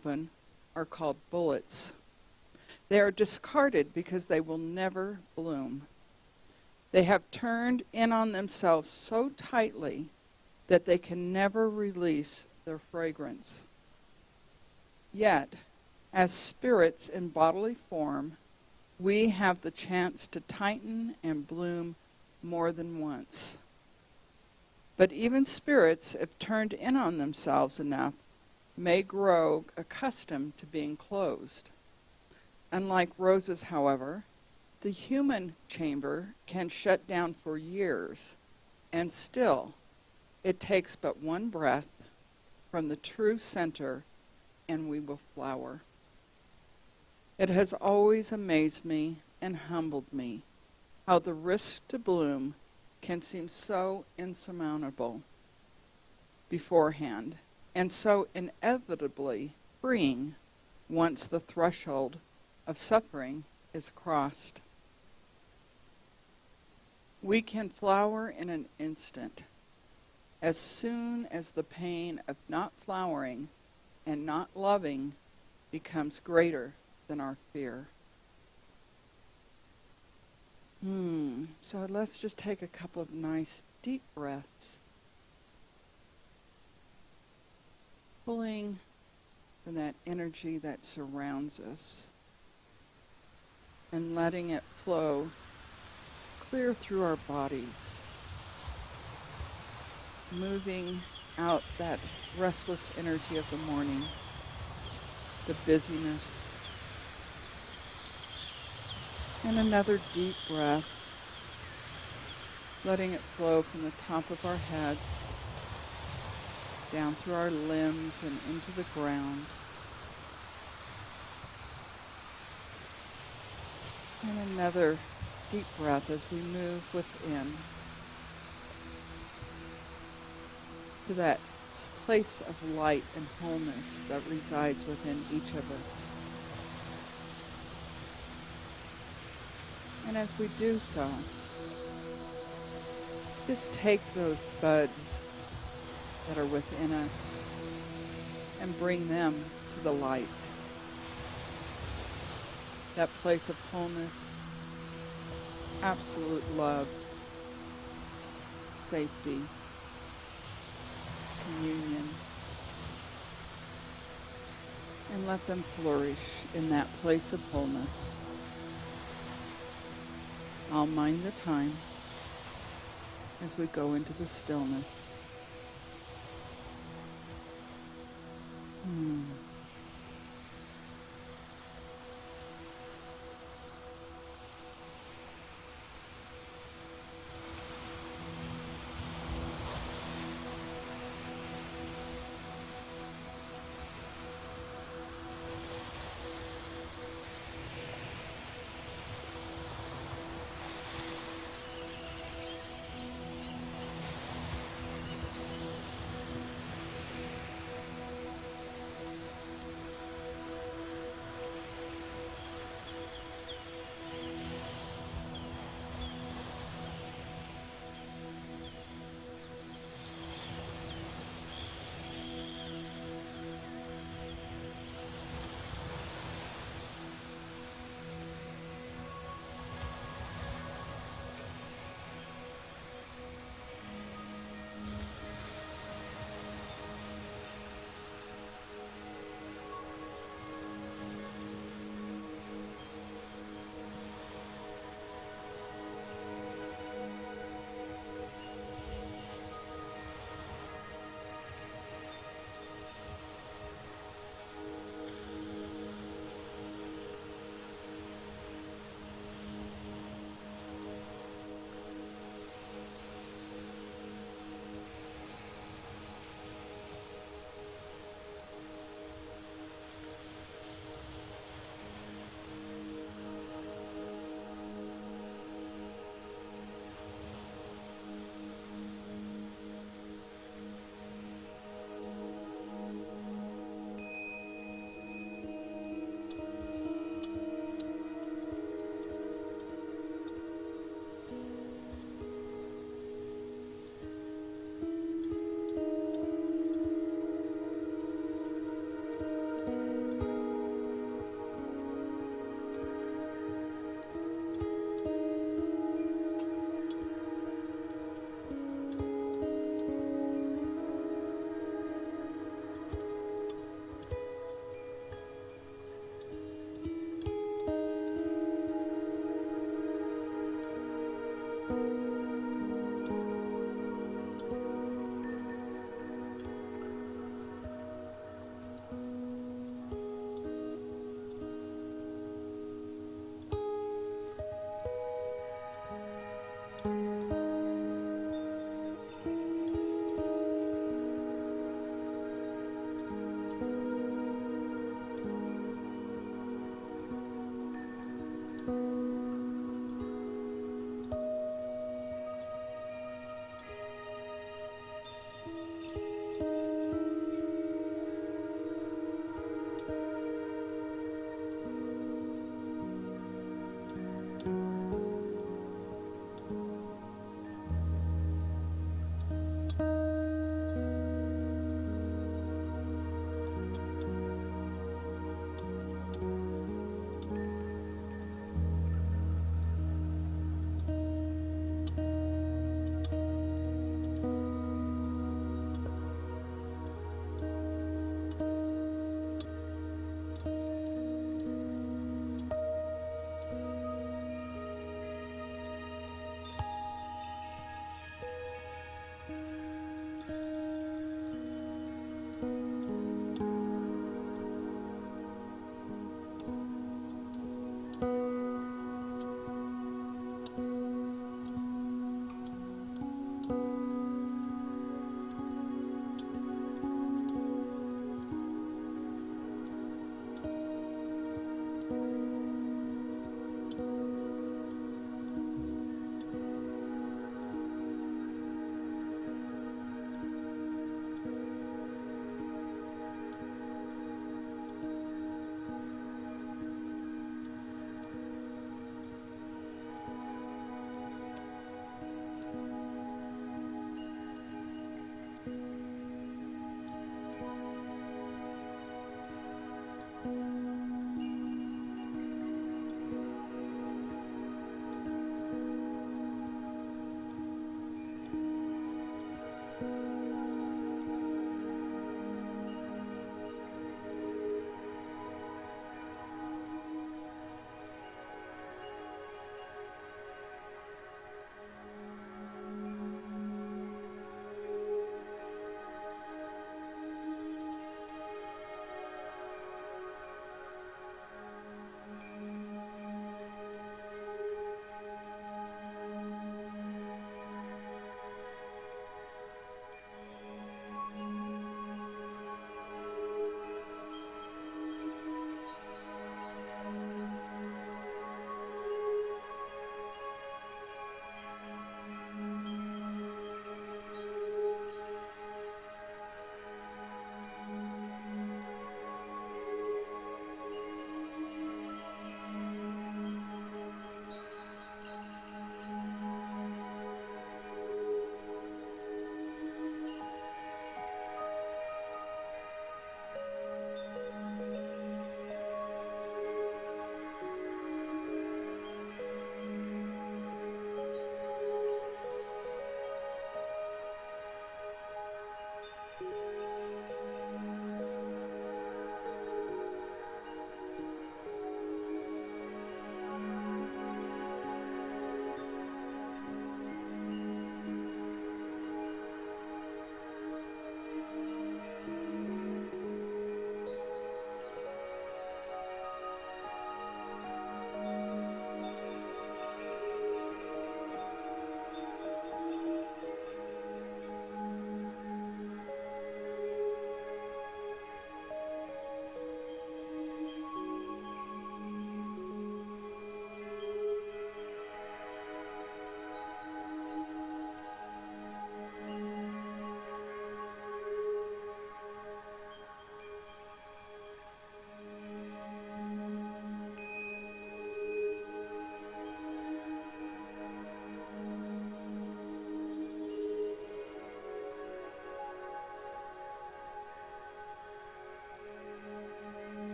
open are called bullets. They are discarded because they will never bloom. They have turned in on themselves so tightly that they can never release their fragrance. Yet, as spirits in bodily form, we have the chance to tighten and bloom more than once. But even spirits, if turned in on themselves enough, may grow accustomed to being closed. Unlike roses, however, the human chamber can shut down for years, and still, it takes but one breath from the true center, and we will flower. It has always amazed me and humbled me how the risk to bloom can seem so insurmountable beforehand, and so inevitably freeing once the threshold of suffering is crossed. We can flower in an instant, as soon as the pain of not flowering and not loving becomes greater than our fear. So let's just take a couple of nice deep breaths, pulling from that energy that surrounds us and letting it flow clear through our bodies, moving out that restless energy of the morning, the busyness. And another deep breath, letting it flow from the top of our heads, down through our limbs and into the ground. And another deep breath as we move within to that place of light and wholeness that resides within each of us. And as we do so, just take those buds that are within us and bring them to the light. That place of wholeness, absolute love, safety, communion, and let them flourish in that place of wholeness. I'll mind the time as we go into the stillness.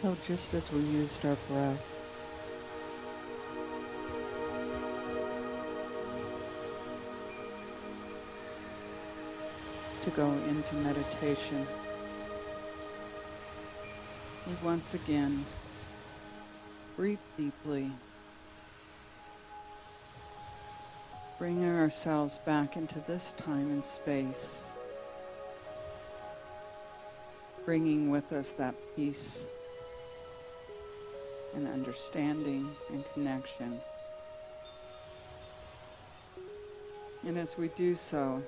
So just as we used our breath, to go into meditation, we once again breathe deeply, bringing ourselves back into this time and space, bringing with us that peace and understanding and connection. And as we do so,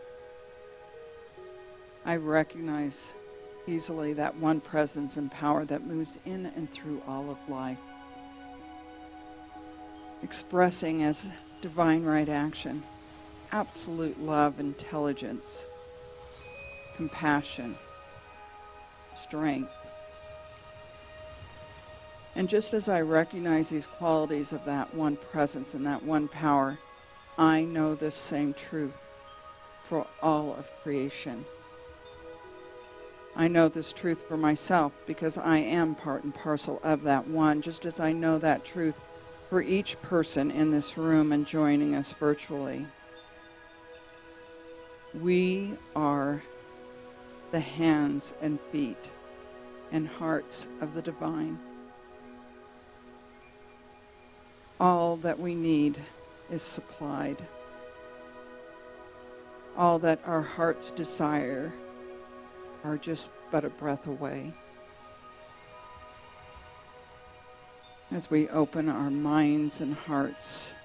I recognize easily that one presence and power that moves in and through all of life, expressing as divine right action, absolute love, intelligence, compassion, strength. And just as I recognize these qualities of that one presence and that one power, I know this same truth for all of creation. I know this truth for myself because I am part and parcel of that one, just as I know that truth for each person in this room and joining us virtually. We are the hands and feet and hearts of the divine. All that we need is supplied. All that our hearts desire are just but a breath away. As we open our minds and hearts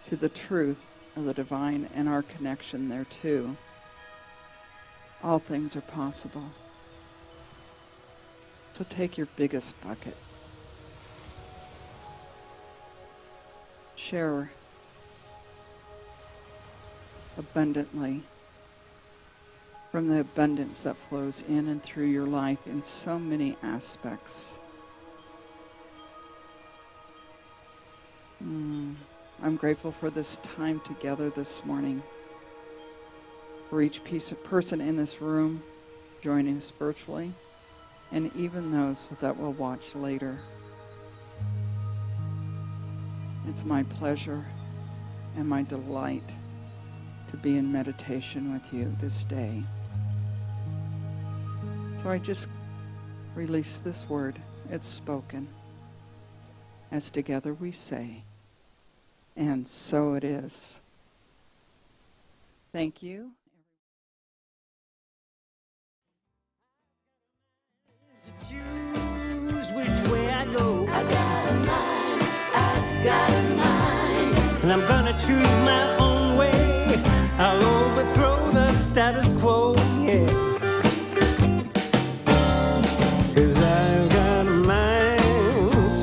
to the truth of the divine and our connection thereto, all things are possible. So take your biggest bucket. Share abundantly from the abundance that flows in and through your life in so many aspects. I'm grateful for this time together this morning, for each person in this room joining us virtually, and even those that will watch later. It's my pleasure and my delight to be in meditation with you this day. So I just release this word. It's spoken. As together we say, and so it is. Thank you. To choose which way I go. I got a mind, I got a mind. And I'm gonna choose my own way. I'll overthrow the status quo, yeah. 'Cause I've got a mind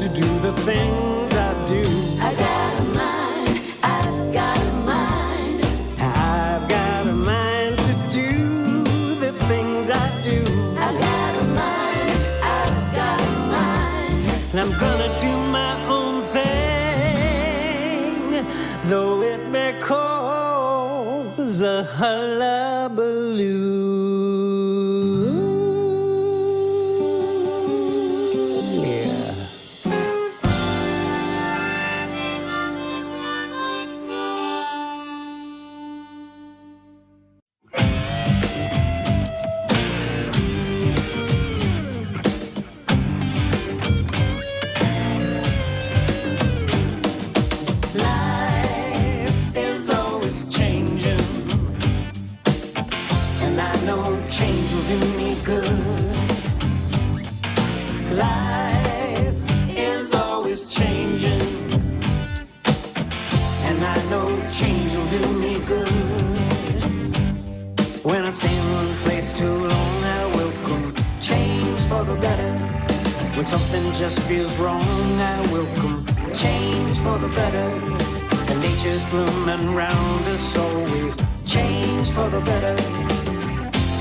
to do the things I do. I got a mind, I've got a mind. I've got a mind to do the things I do. I got a mind, I've got a mind. And I'm gonna do my own thing, though it may cause a hullabaloo. Yeah. Life is always changing, and I know change will do me good. Life is always changing, and I know change will do me good. When I stay in one place too long, I welcome change for the better. When something just feels wrong, I welcome change for the better. And nature's blooming round us always change for the better.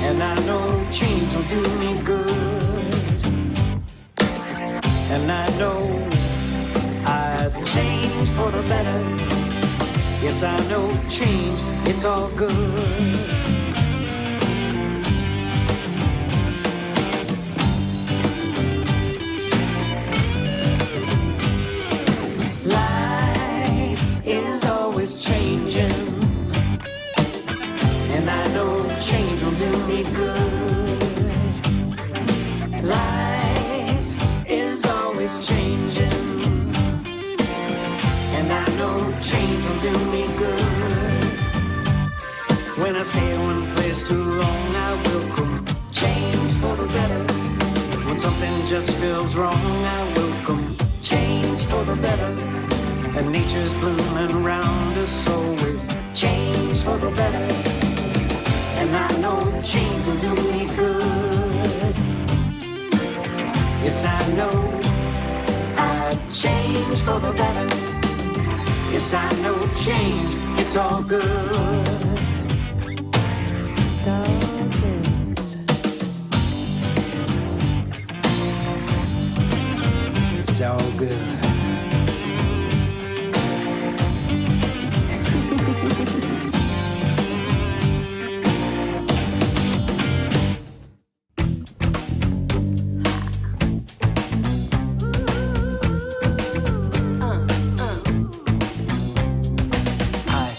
And I know change will do me good. And I know I change for the better. Yes, I know change, it's all good. me good. Life is always changing, and I know change will do me good. When I stay in one place too long, I will come change for the better. When something just feels wrong, I will come change for the better. And nature's blooming around us always change for the better. And I know change will do me good. Yes, I know I change for the better. Yes, I know change, it's all good. It's all good. It's all good.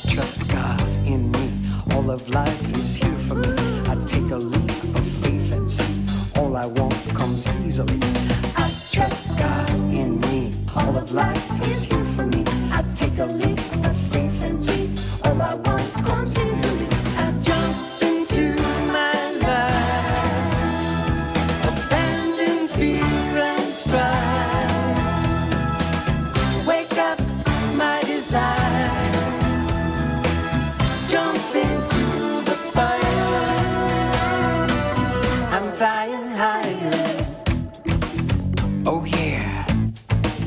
Trust God in me. All of life is here for me. I take a leap of faith and see all I want comes easily. I trust God in me. All of life is here for me. I take a leap of faith and see all I want comes easily. I jump into my life, abandon fear and strife. Wake up my desire. Jump into the fire. I'm flying higher. Oh yeah.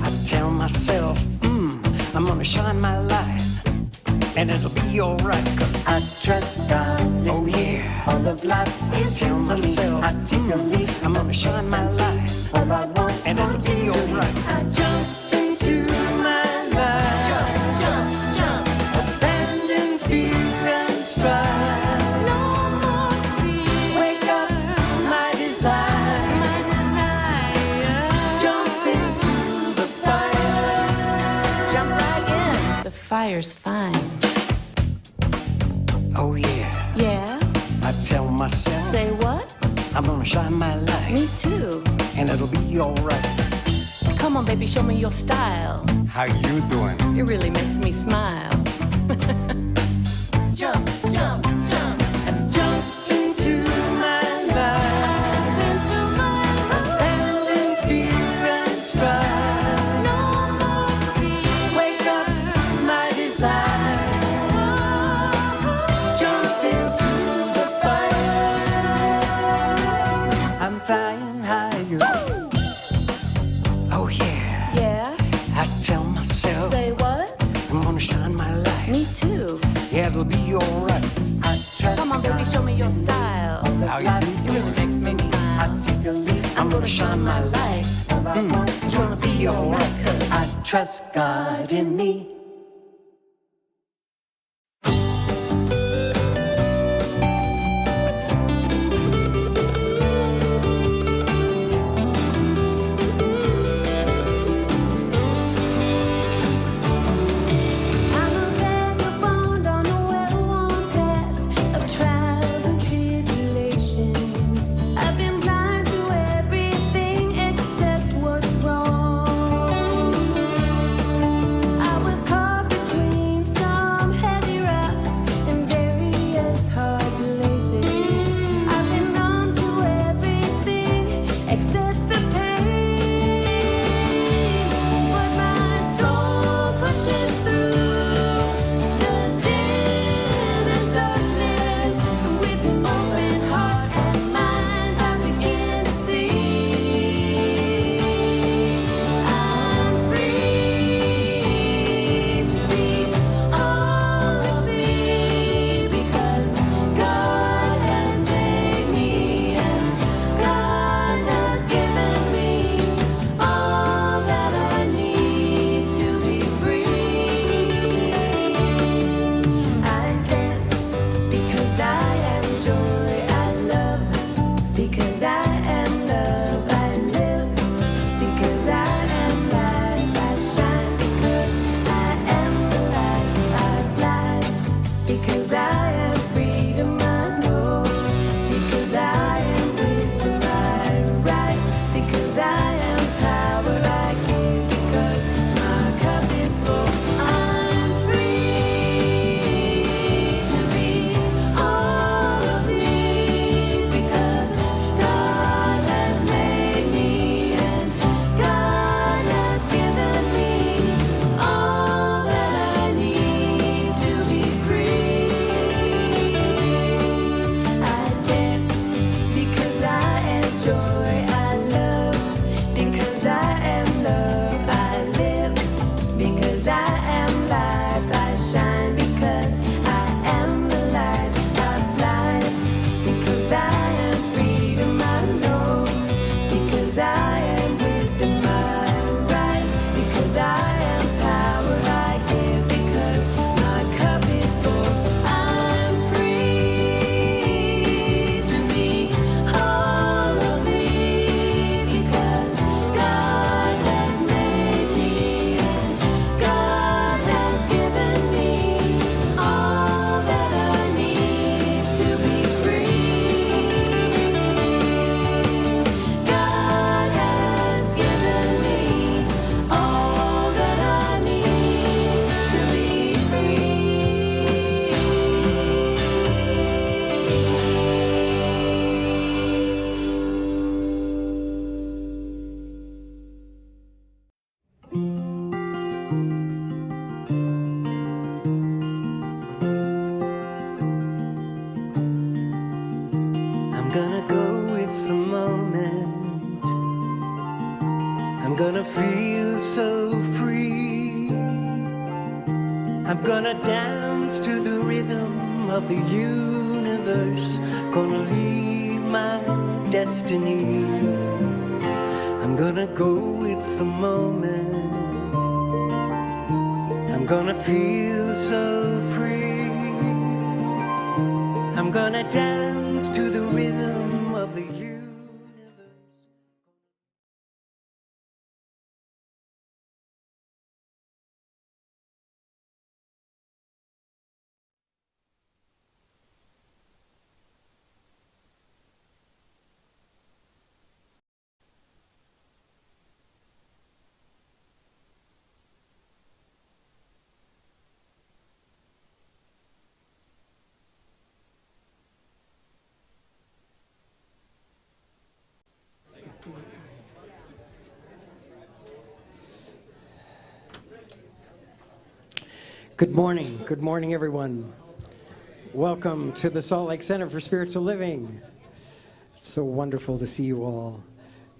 I tell myself, I'm gonna shine my light, and it'll be alright, 'cause I trust God. Oh yeah. All of life is here for myself. I take a leap. I'm gonna shine my light. All I want, and it'll be alright. I jump into my life. Jump, jump, jump. Abandon fear and strife. No more fear. Wake up my desire. My desire. Jump into the fire. Jump right in. The fire's fine. Oh yeah. Yeah? I tell myself, Say what? I'm gonna shine my light, Me too. and it'll be alright. Come on, baby, show me your style. How you doing? It really makes me smile. Jump, jump, jump. Jump into my life. Into my life. Abandon fear and strife. No more fear. Wake up my desire. Jump into the fire. I'm flying higher. Oh yeah. Yeah? I tell myself, Say what? I'm gonna shine my light. Me too. Yeah, it'll be alright. I trust Come on, baby, show me your style. how you It really makes me smile. take a leap. I'm gonna shine my light. It's gonna be alright, 'cause I trust God in me. I'm a vagabond on a well-worn path of trials and tribulations. I've been blind to everything except what's wrong. I was of the universe, gonna lead my destiny. I'm gonna go with the moment. I'm gonna feel so free. I'm gonna dance to the rhythm of the universe. Good morning everyone. Welcome to the Salt Lake Center for Spiritual Living. It's so wonderful to see you all.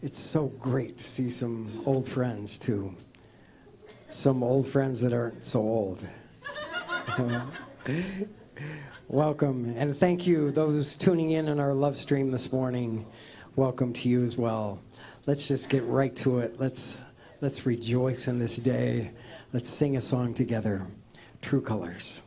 It's so great to see some old friends too. Some old friends that aren't so old. Welcome, and thank you those tuning in on our love stream this morning. Welcome to you as well. Let's just get right to it. Let's rejoice in this day. Let's sing a song together. True Colors.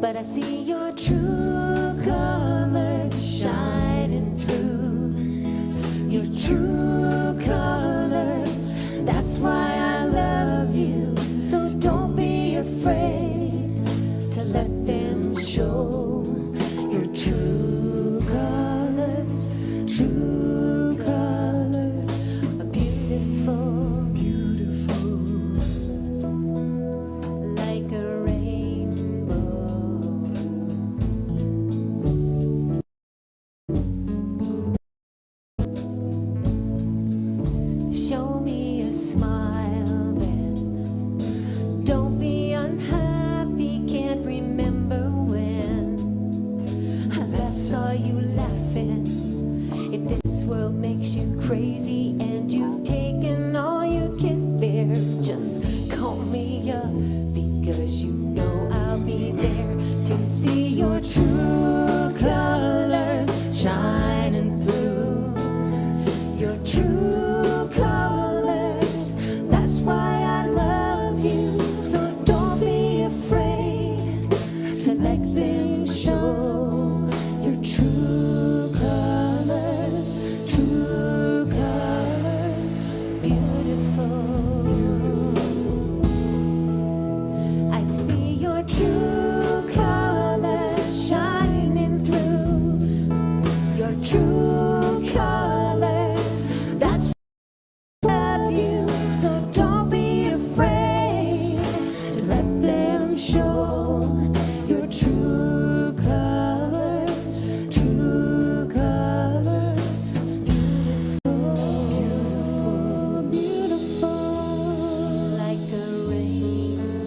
But I see your true colors shining through. Your true colors, that's why I love you. So don't be afraid to let them show. Your true colors are beautiful, beautiful, like a show me a smile then. Don't be unhappy, can't remember when I last saw you laughing. If this world makes you crazy and you've taken all you can bear, just call me up, because you know I'll be there to see your true colors shining through. Your true colors, that's why I love you. So don't be afraid to let them show. Your true colors, beautiful. I see your true colors shining through. Your true colors, that's love you, so don't be afraid to let them show. Your true colors, beautiful, beautiful, like a rainbow.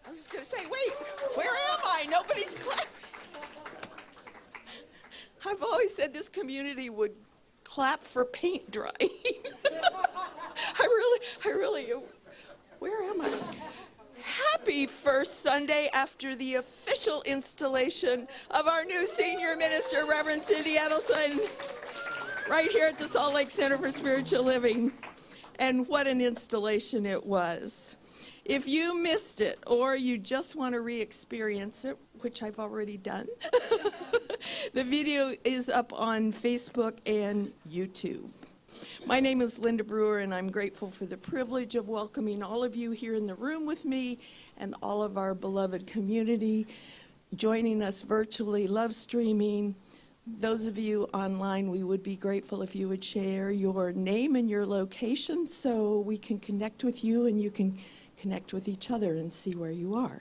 I was just going to say, wait, where am I? Nobody's clapping. I've always said this community would clap for paint drying. I really, where am I? Happy first Sunday after the official installation of our new senior minister, Reverend Cindy Edelson, right here at the Salt Lake Center for Spiritual Living. And what an installation it was. If you missed it or you just want to re-experience it, which I've already done, the video is up on Facebook and YouTube. My name is Linda Brewer, and I'm grateful for the privilege of welcoming all of you here in the room with me and all of our beloved community joining us virtually, live streaming. Those of you online, we would be grateful if you would share your name and your location so we can connect with you and you can connect with each other and see where you are.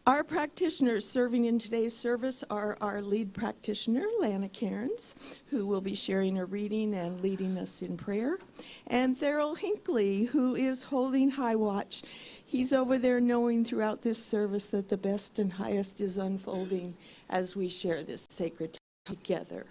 Our practitioners serving in today's service are our lead practitioner, Lana Cairns, who will be sharing a reading and leading us in prayer, and Therrell Hinckley, who is holding high watch. He's over there knowing throughout this service that the best and highest is unfolding as we share this sacred time together.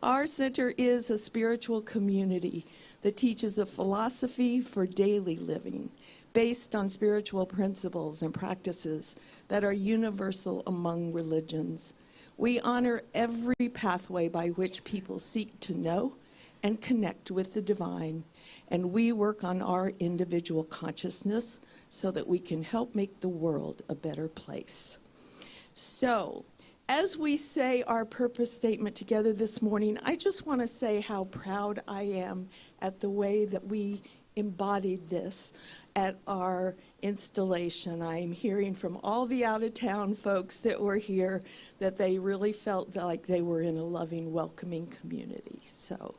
Our center is a spiritual community that teaches a philosophy for daily living, based on spiritual principles and practices that are universal among religions. We honor every pathway by which people seek to know and connect with the divine, and we work on our individual consciousness so that we can help make the world a better place. So, as we say our purpose statement together this morning, I just want to say how proud I am at the way that we embodied this at our installation. I'm hearing from all the out-of-town folks that were here that they really felt like they were in a loving, welcoming community. So,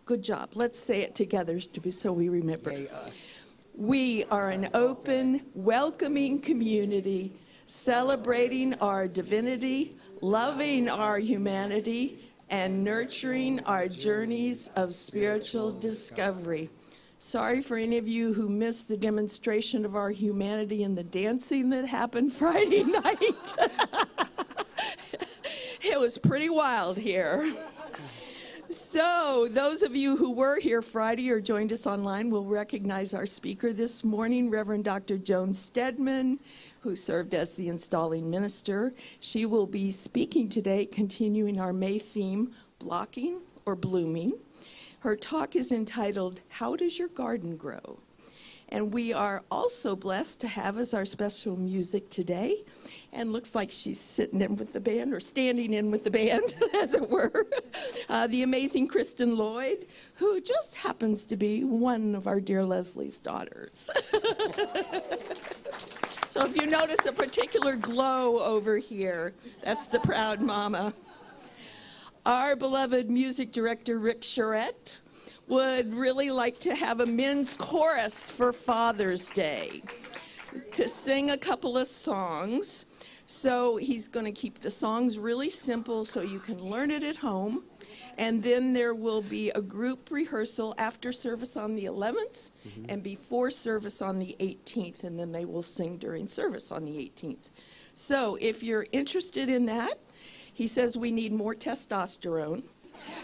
good job. Let's say it together so we remember. Yay, us. We are an open, welcoming community, celebrating our divinity, loving our humanity, and nurturing our journeys of spiritual discovery. Sorry for any of you who missed the demonstration of our humanity and the dancing that happened Friday night. It was pretty wild here. So, those of you who were here Friday or joined us online will recognize our speaker this morning, Reverend Dr. Joan Stedman, who served as the installing minister. She will be speaking today, continuing our May theme, Blocking or Blooming. Her talk is entitled, How Does Your Garden Grow? And we are also blessed to have as our special music today, and looks like she's sitting in with the band, or standing in with the band, as it were, the amazing Kristen Lloyd, who just happens to be one of our dear Leslie's daughters. So if you notice a particular glow over here, that's the proud mama. Our beloved music director, Rick Charette, would really like to have a men's chorus for Father's Day to sing a couple of songs. So he's going to keep the songs really simple so you can learn it at home. And then there will be a group rehearsal after service on the 11th and before service on the 18th. And then they will sing during service on the 18th. So if you're interested in that, he says we need more testosterone.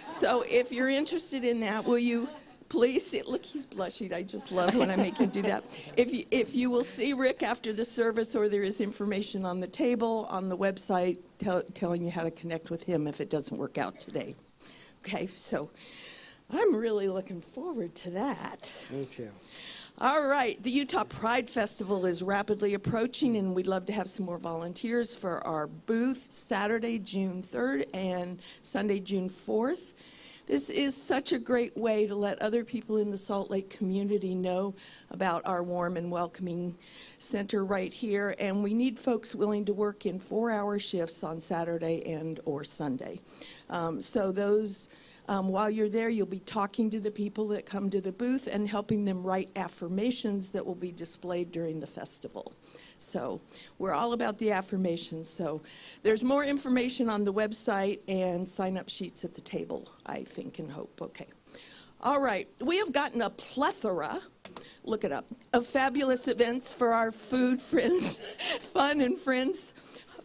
So if you're interested in that, will you please see, look, he's blushing. I just love when I make him do that. If you will see Rick after the service, or there is information on the table on the website telling you how to connect with him if it doesn't work out today. Okay, so I'm really looking forward to that. Me too. All right, the Utah Pride Festival is rapidly approaching, and we'd love to have some more volunteers for our booth Saturday, June 3rd and Sunday, June 4th. This is such a great way to let other people in the Salt Lake community know about our warm and welcoming center right here, and we need folks willing to work in 4-hour shifts on Saturday and or Sunday. So those while you're there, you'll be talking to the people that come to the booth and helping them write affirmations that will be displayed during the festival. So we're all about the affirmations. So there's more information on the website and sign-up sheets at the table, I think and hope. Okay. All right. We have gotten a plethora, look it up, of fabulous events for our food friends, fun and friends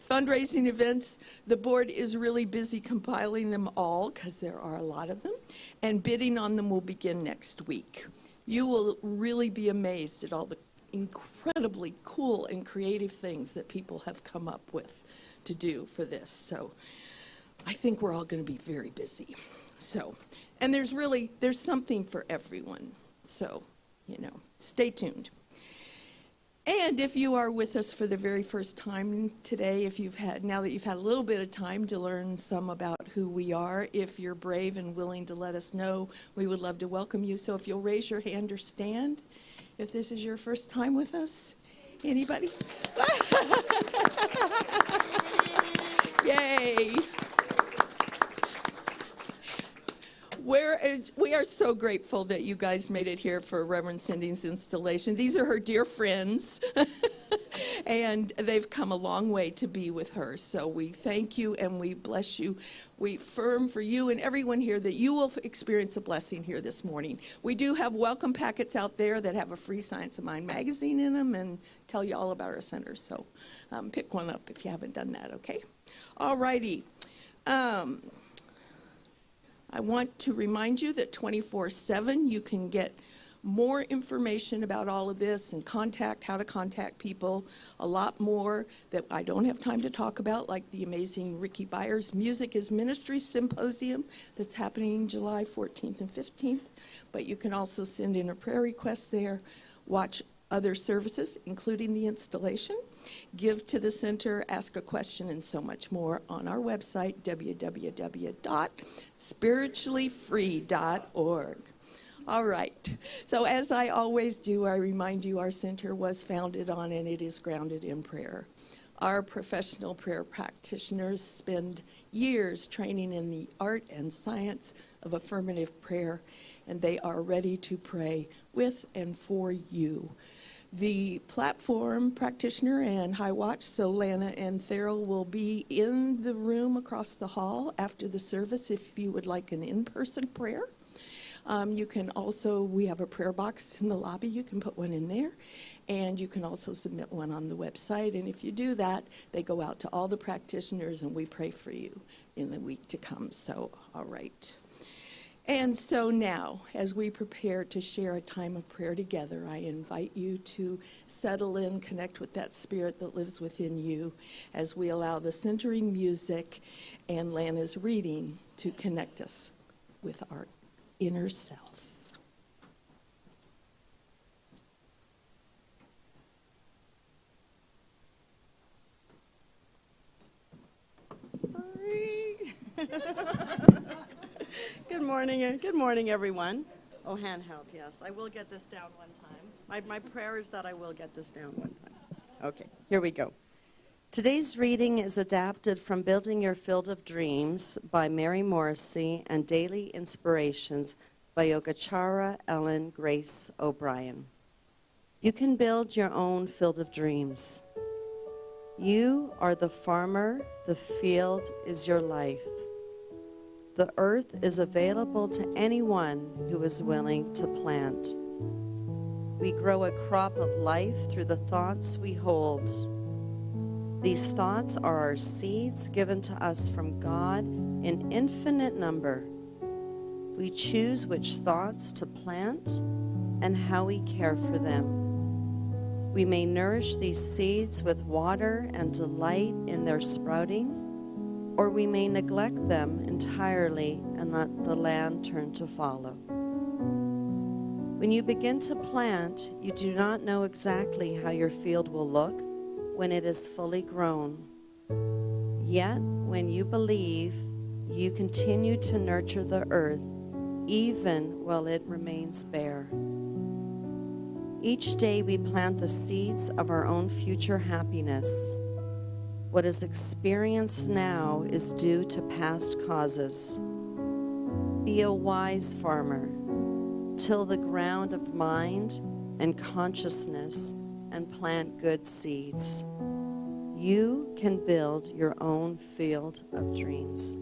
fundraising events. The board is really busy compiling them all because there are a lot of them, and bidding on them will begin next week. You will really be amazed at all the incredibly cool and creative things that people have come up with to do for this. So I think we're all going to be very busy. So, and there's something for everyone. So, stay tuned. And if you are with us for the very first time today, now that you've had a little bit of time to learn some about who we are, if you're brave and willing to let us know, we would love to welcome you. So if you'll raise your hand or stand, if this is your first time with us. Anybody? Yay. We are so grateful that you guys made it here for Reverend Cindy's installation. These are her dear friends, and they've come a long way to be with her. So we thank you and we bless you. We affirm for you and everyone here that you will experience a blessing here this morning. We do have welcome packets out there that have a free Science of Mind magazine in them and tell you all about our center. So pick one up if you haven't done that, okay? All righty. I want to remind you that 24/7 you can get more information about all of this and how to contact people, a lot more that I don't have time to talk about, like the amazing Ricky Byers Music is Ministry Symposium that's happening July 14th and 15th. But you can also send in a prayer request there, watch other services, including the installation, give to the center, ask a question, and so much more on our website, www.spirituallyfree.org. All right. So as I always do, I remind you our center was founded on and it is grounded in prayer. Our professional prayer practitioners spend years training in the art and science of affirmative prayer, and they are ready to pray with and for you. The platform practitioner and High Watch, so Lana and Farrell, will be in the room across the hall after the service if you would like an in-person prayer. You can also, we have a prayer box in the lobby. You can put one in there. And you can also submit one on the website. And if you do that, they go out to all the practitioners and we pray for you in the week to come. So, all right. And so now, as we prepare to share a time of prayer together, I invite you to settle in, connect with that spirit that lives within you as we allow the centering music and Lana's reading to connect us with our inner self. Good morning, everyone. Oh, handheld, yes. I will get this down one time. My prayer is that I will get this down one time. Okay, here we go. Today's reading is adapted from Building Your Field of Dreams by Mary Morrissey and Daily Inspirations by Yogachara Ellen Grace O'Brien. You can build your own field of dreams. You are the farmer, the field is your life. The earth is available to anyone who is willing to plant. We grow a crop of life through the thoughts we hold. These thoughts are our seeds given to us from God in infinite number. We choose which thoughts to plant and how we care for them. We may nourish these seeds with water and delight in their sprouting, or we may neglect them entirely and let the land turn to fallow. When you begin to plant, you do not know exactly how your field will look when it is fully grown. Yet, when you believe, you continue to nurture the earth even while it remains bare. Each day we plant the seeds of our own future happiness. What is experienced now is due to past causes. Be a wise farmer. Till the ground of mind and consciousness and plant good seeds. You can build your own field of dreams.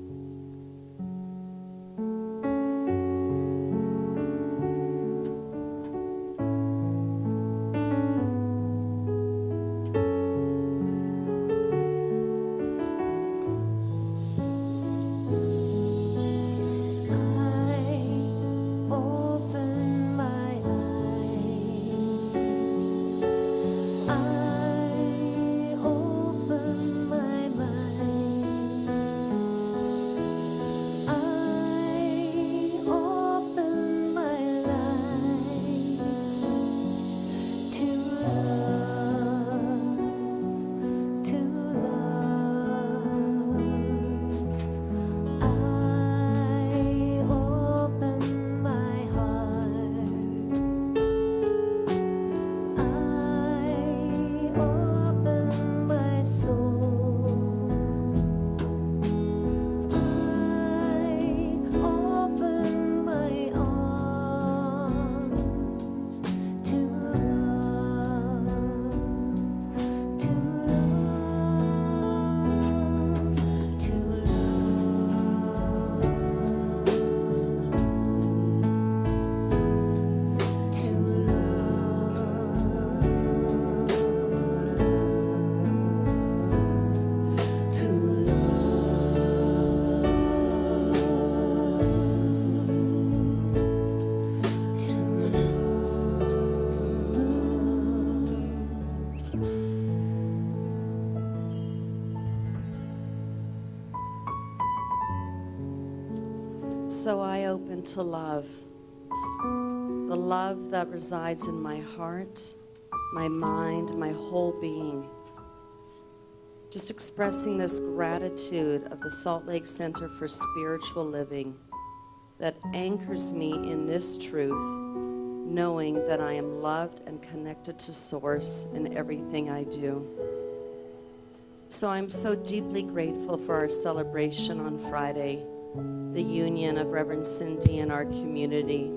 So I open to love, the love that resides in my heart, my mind, my whole being. Just expressing this gratitude of the Salt Lake Center for Spiritual Living that anchors me in this truth, knowing that I am loved and connected to Source in everything I do. So I'm so deeply grateful for our celebration on Friday, the union of Reverend Cindy and our community,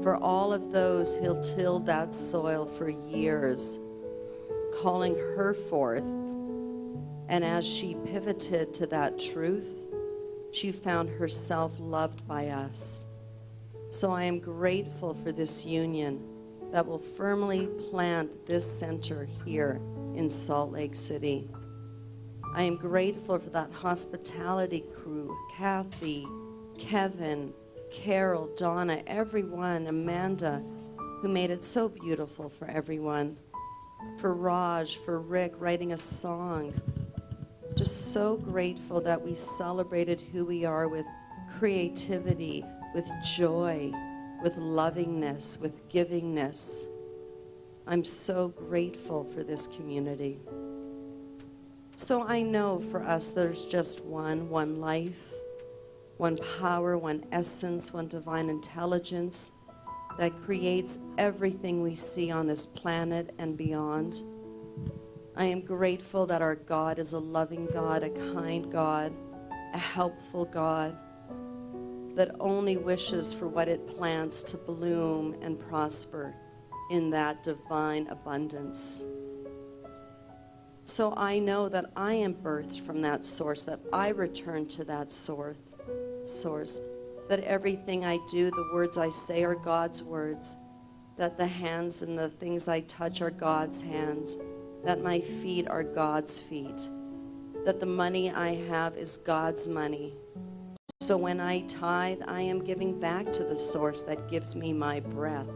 for all of those who tilled that soil for years, calling her forth. And as she pivoted to that truth, she found herself loved by us. So I am grateful for this union that will firmly plant this center here in Salt Lake City. I am grateful for that hospitality crew, Kathy, Kevin, Carol, Donna, everyone, Amanda, who made it so beautiful for everyone. For Raj, for Rick, writing a song. Just so grateful that we celebrated who we are with creativity, with joy, with lovingness, with givingness. I'm so grateful for this community. So I know for us there's just one life, one power, one essence, one divine intelligence that creates everything we see on this planet and beyond. I am grateful that our God is a loving God, a kind God, a helpful God that only wishes for what it plants to bloom and prosper in that divine abundance. So I know that I am birthed from that source, that I return to that source, that everything I do, the words I say are God's words, that the hands and the things I touch are God's hands, that my feet are God's feet, that the money I have is God's money. So when I tithe, I am giving back to the source that gives me my breath,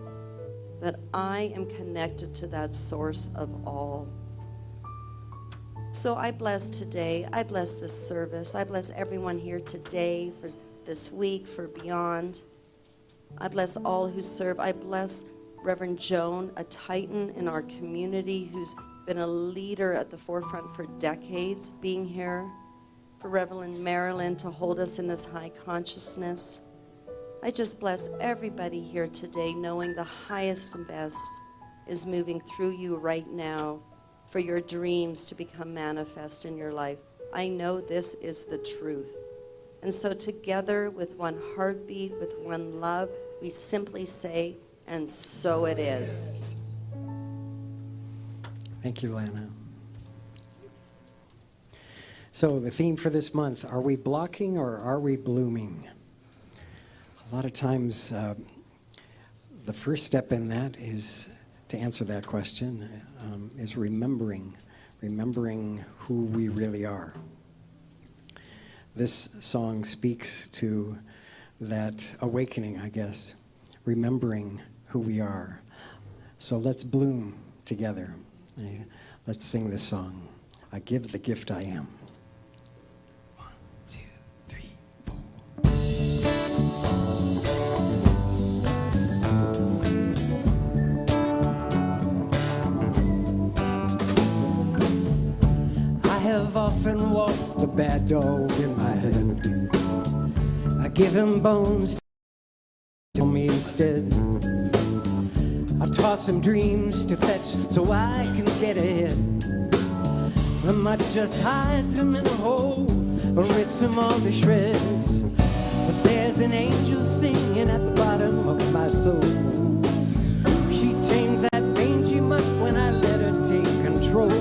that I am connected to that source of all. So I bless today, I bless this service, I bless everyone here today, for this week, for beyond. I bless all who serve. I bless Reverend Joan, a titan in our community who's been a leader at the forefront for decades, being here. For Reverend Marilyn to hold us in this high consciousness. I just bless everybody here today, knowing the highest and best is moving through you right now for your dreams to become manifest in your life. I know this is the truth. And so together with one heartbeat, with one love, we simply say, and so it is. Thank you, Lana. So the theme for this month, are we blocking or are we blooming? A lot of times the first step in that is to answer that question is remembering who we really are. This song speaks to that awakening, I guess, remembering who we are. So let's bloom together. Let's sing this song, I Give the Gift I Am. 1, 2, 3, 4. I have often walked the bad dog in my head. I give him bones to me instead. I toss him dreams to fetch so I can get ahead. I might just hide them in a hole or rip them all to shreds. But there's an angel singing at the bottom of my soul. She tames that mangy mutt when I let her take control.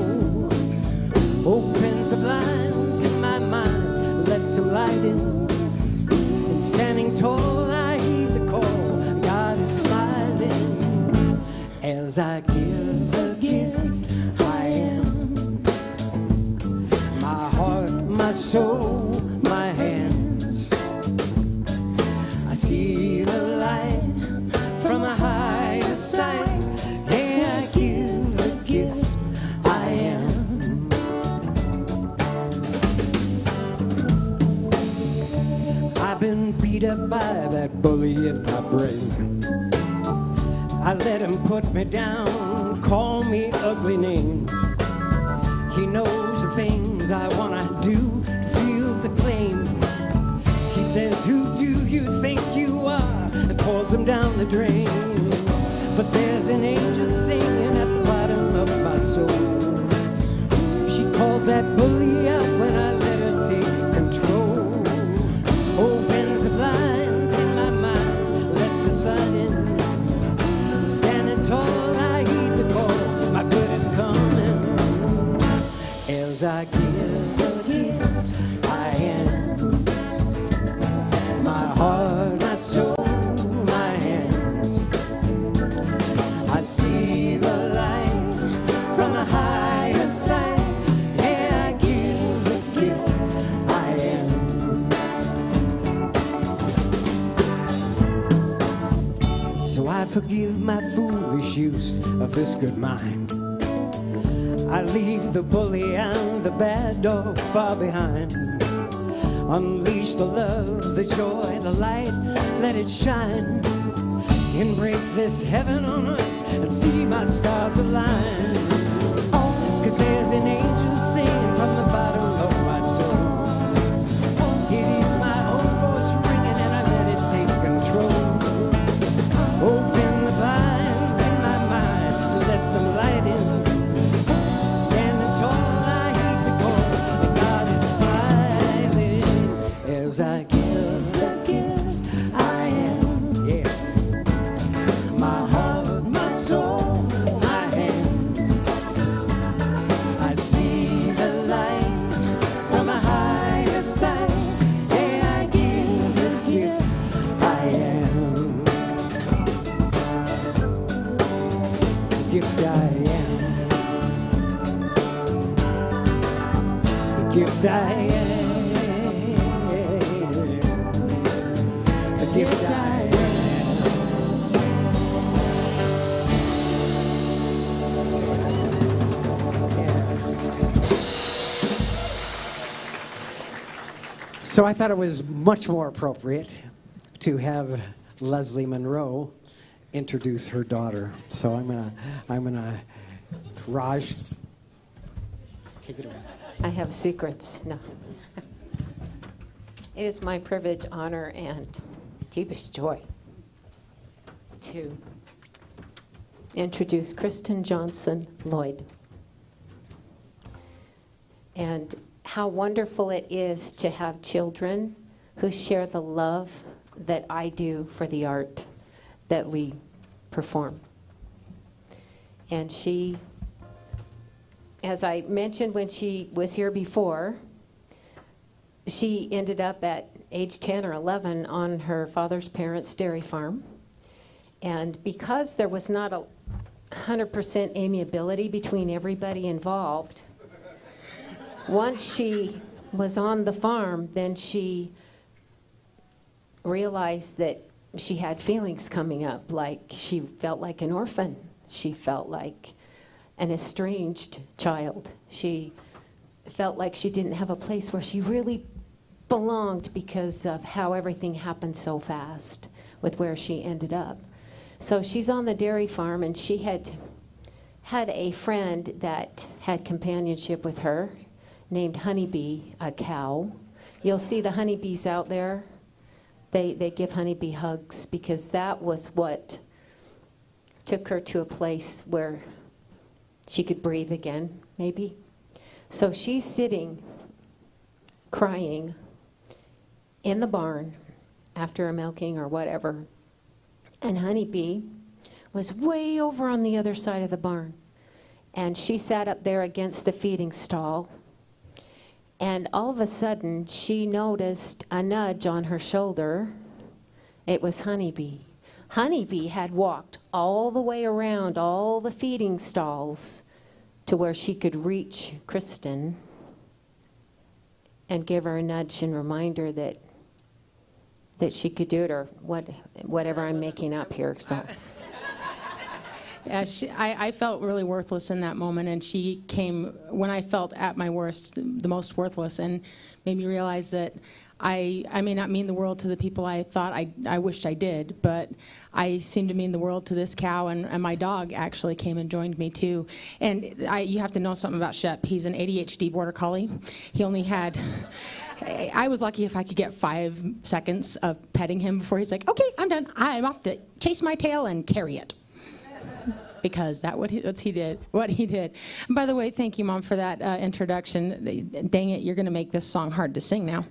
Opens the blinds in my mind, lets some light in. And standing tall, I heed the call. God is smiling as I give the gift I am. My heart, my soul, my hands. I see the light from a higher side. Yeah, I give the gift I am. I've been beat I let him put me down, call me ugly names. He knows the things I wanna do to feel the claim. He says, who do you think you are? And pours them down the drain. But there's an angel singing at the bottom of my soul. She calls that bully out when I let her take control. Opens the blinds in my mind, let the sun in. Standing tall, I heed the call, my good is coming. As I give the gift I am, my heart, my soul, my hands. I see the light from a higher side. Yeah, I give the gift I am. So I forgive my foolish use of this good mind. I leave the bully and the bad dog far behind. Unleash the love, the joy, the light, let it shine. Embrace this heaven on earth and see my stars align. 'Cause there's an angel singing from the bottom of my soul. It is my own voice ringing and I let it take control. Open the blinds in my mind, let some light in. Standing tall, I heed the call, and God is smiling as I give the gift I am. Yeah. My heart, my soul, my hands. I see the light from a higher side. Yeah, I give the gift I am. The gift I am. The gift I am. The gift I am. So I thought it was much more appropriate to have Leslie Monroe introduce her daughter. So I'm gonna Raj, take it away. I have secrets. No. It is my privilege, honor, and deepest joy to introduce Kristen Johnson Lloyd. And how wonderful it is to have children who share the love that I do for the art that we perform. And she, as I mentioned when she was here before, she ended up at age 10 or 11 on her father's parents' dairy farm. And because there was not 100% amiability between everybody involved, once she was on the farm, then she realized that she had feelings coming up, like she felt like an orphan. She felt like an estranged child. She felt like she didn't have a place where she really belonged because of how everything happened so fast with where she ended up. So she's on the dairy farm, and she had a friend that had companionship with her named Honeybee, a cow. You'll see the honeybees out there. They give honeybee hugs because that was what took her to a place where she could breathe again, maybe. So she's sitting, crying in the barn after a milking or whatever. And Honeybee was way over on the other side of the barn. And she sat up there against the feeding stall. And all of a sudden, she noticed a nudge on her shoulder. It was Honeybee. Honeybee had walked all the way around all the feeding stalls to where she could reach Kristen and give her a nudge and remind her that she could do it, or whatever I'm making up here. So. Yeah, I felt really worthless in that moment, and she came when I felt at my worst, the most worthless, and made me realize that I may not mean the world to the people I thought I wished I did, but I seem to mean the world to this cow, and my dog actually came and joined me too. And you have to know something about Shep. He's an ADHD border collie. He only had, I was lucky if I could get 5 seconds of petting him before he's like, okay, I'm done. I'm off to chase my tail and carry it. Because that's what he did. And by the way, thank you, Mom, for that introduction. Dang it, you're going to make this song hard to sing now.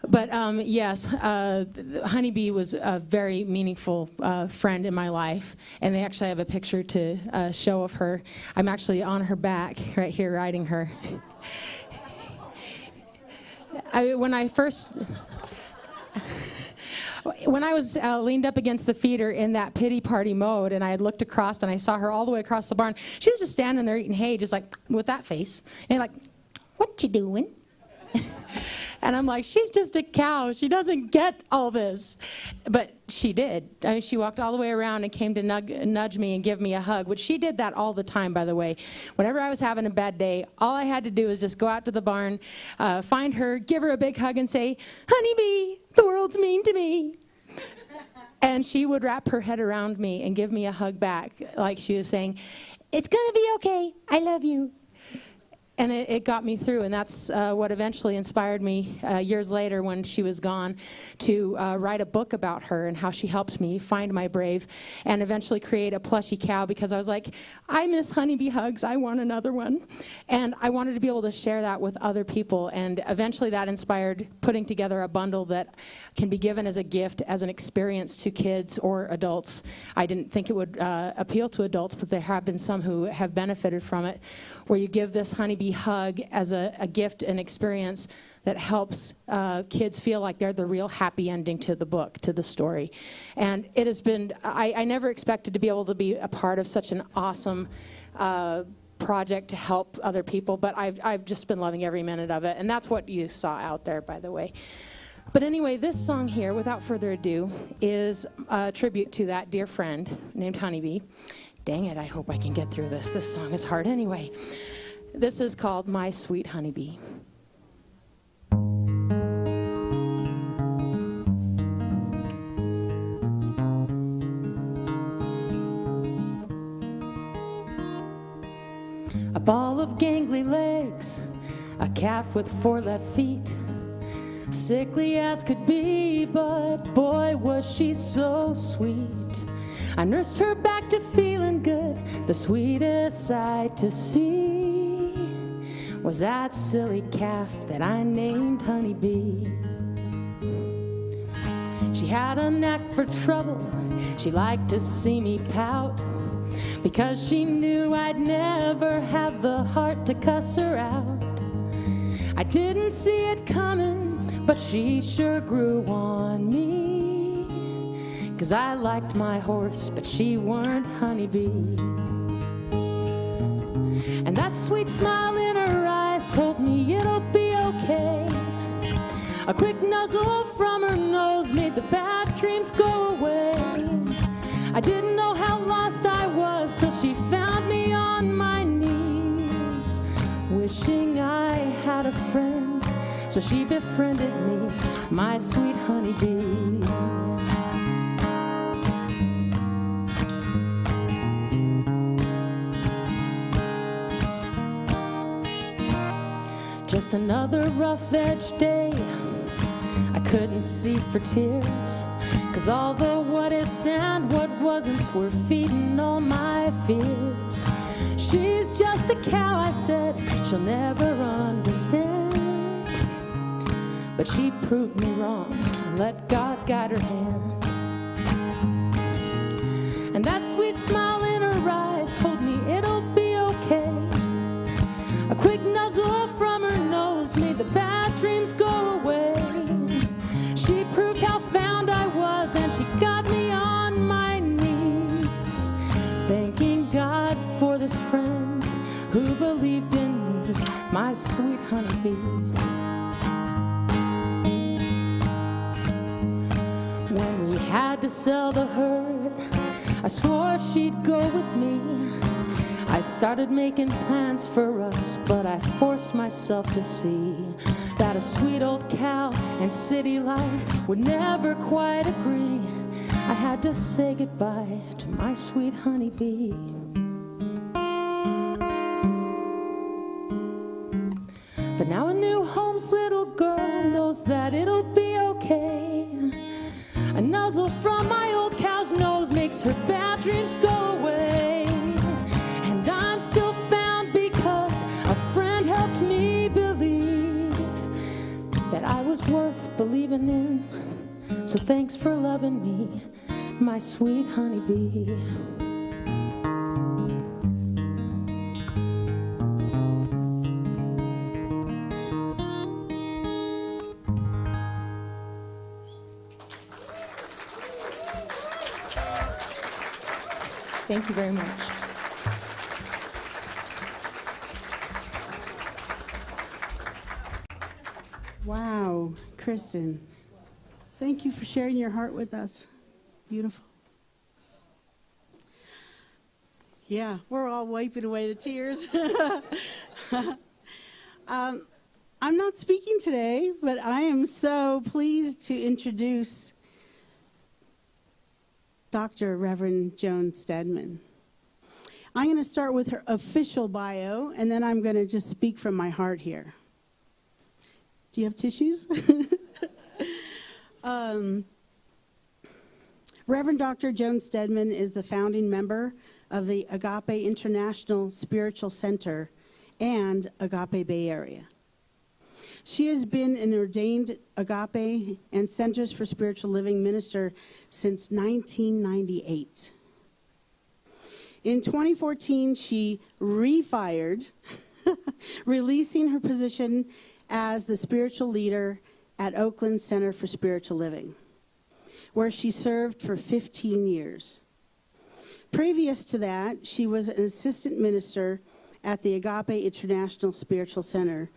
But yes, Honeybee was a very meaningful friend in my life, and they actually have a picture to show of her. I'm actually on her back right here riding her. When I was leaned up against the feeder in that pity party mode, and I had looked across and I saw her all the way across the barn, she was just standing there eating hay, just like with that face, and like, what you doing? And I'm like, she's just a cow. She doesn't get all this. But she did. I mean, she walked all the way around and came to nudge me and give me a hug, which she did that all the time, by the way. Whenever I was having a bad day, all I had to do was just go out to the barn, find her, give her a big hug, and say, Honeybee, the world's mean to me. And she would wrap her head around me and give me a hug back, like she was saying, it's going to be okay. I love you. And it got me through, and that's what eventually inspired me years later when she was gone to write a book about her and how she helped me find my brave and eventually create a plushy cow, because I was like, I miss Honeybee hugs. I want another one. And I wanted to be able to share that with other people, and eventually that inspired putting together a bundle that can be given as a gift, as an experience to kids or adults. I didn't think it would appeal to adults, but there have been some who have benefited from it, where you give this Honeybee hug as a gift, an experience that helps kids feel like they're the real happy ending to the book, to the story. And it has been, I never expected to be able to be a part of such an awesome project to help other people, but I've just been loving every minute of it, and that's what you saw out there, by the way. But anyway, this song here, without further ado, is a tribute to that dear friend named Honeybee. Dang it, I hope I can get through this. This song is hard anyway. This is called My Sweet Honeybee. A ball of gangly legs, a calf with 4 left feet, sickly as could be, but boy was she so sweet. I nursed her back to feeling good. The sweetest sight to see was that silly calf that I named Honeybee. She had a knack for trouble. She liked to see me pout, because she knew I'd never have the heart to cuss her out. I didn't see it coming, but she sure grew on me. 'Cause I liked my horse, but she weren't Honeybee. And that sweet smile in her eyes told me it'll be okay. A quick nuzzle from her nose made the bad dreams go away. I didn't know how lost I was till she found me on my knees, wishing I had a friend. So she befriended me, my sweet Honeybee. Just another rough-edged day. I couldn't see for tears, 'cause all the what-ifs and what wasn'ts were feeding all my fears. She's just a cow, I said, she'll never understand. But she proved me wrong and let God guide her hand. And that sweet smile in her eyes told me it'll be okay. A quick nuzzle from her nose made the bad dreams go away. She proved how found I was, and she got me on my knees, thanking God for this friend who believed in me, my sweet Honeybee. When we had to sell the herd, I swore she'd go with me. I started making plans for us, but I forced myself to see that a sweet old cow and city life would never quite agree. I had to say goodbye to my sweet honeybee. But now a new home's little girl knows that it'll be okay. A nuzzle from my old cow's nose makes her bad dreams go away. And I'm still found because a friend helped me believe that I was worth believing in. So thanks for loving me, my sweet honeybee. Thank you very much. Wow, Kristen, thank you for sharing your heart with us. Beautiful. Yeah, we're all wiping away the tears. I'm not speaking today, but I am so pleased to introduce Dr. Reverend Joan Stedman. I'm going to start with her official bio, and then I'm going to just speak from my heart here. Do you have tissues? Reverend Dr. Joan Stedman is the founding member of the Agape International Spiritual Center and Agape Bay Area. She has been an ordained Agape and Centers for Spiritual Living minister since 1998. In 2014, she refired, releasing her position as the spiritual leader at Oakland Center for Spiritual Living, where she served for 15 years. Previous to that, she was an assistant minister at the Agape International Spiritual Center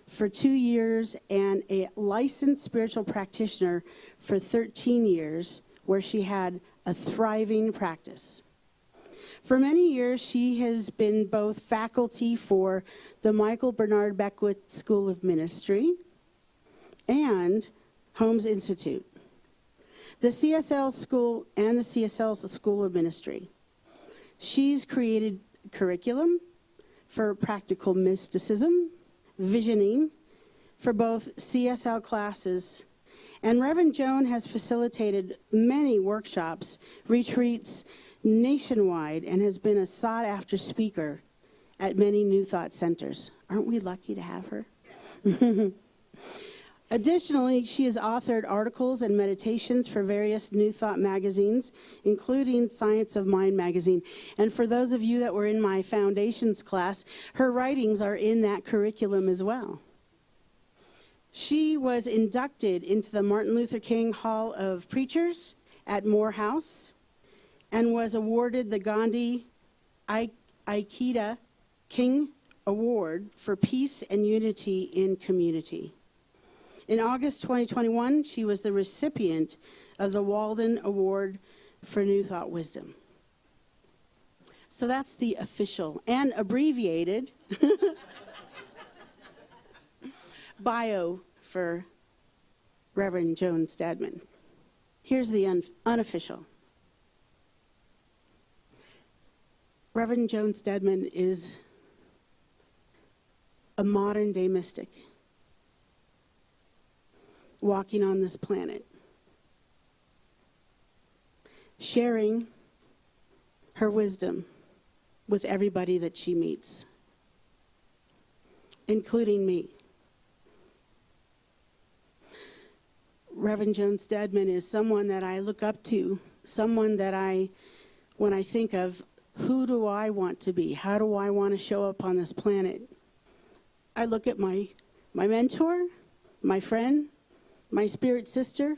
for 2 years and a licensed spiritual practitioner for 13 years, where she had a thriving practice. For many years, she has been both faculty for the Michael Bernard Beckwith School of Ministry and Holmes Institute, the CSL School and the CSL School of Ministry. She's created curriculum for practical mysticism, visioning for both CSL classes, and Reverend Joan has facilitated many workshops, retreats nationwide, and has been a sought-after speaker at many New Thought centers. Aren't we lucky to have her? Additionally, she has authored articles and meditations for various New Thought magazines, including Science of Mind magazine. And for those of you that were in my foundations class, her writings are in that curriculum as well. She was inducted into the Martin Luther King Hall of Preachers at Morehouse and was awarded the Gandhi Aikida King Award for Peace and Unity in Community. In August 2021, she was the recipient of the Walden Award for New Thought Wisdom. So that's the official and abbreviated bio for Reverend Joan Stedman. Here's the unofficial. Reverend Joan Stedman is a modern-day mystic walking on this planet, sharing her wisdom with everybody that she meets, including me. Reverend Joan Stedman is someone that I look up to, someone that when I think of who do I want to be, how do I want to show up on this planet, I look at my mentor, my friend, my spirit sister,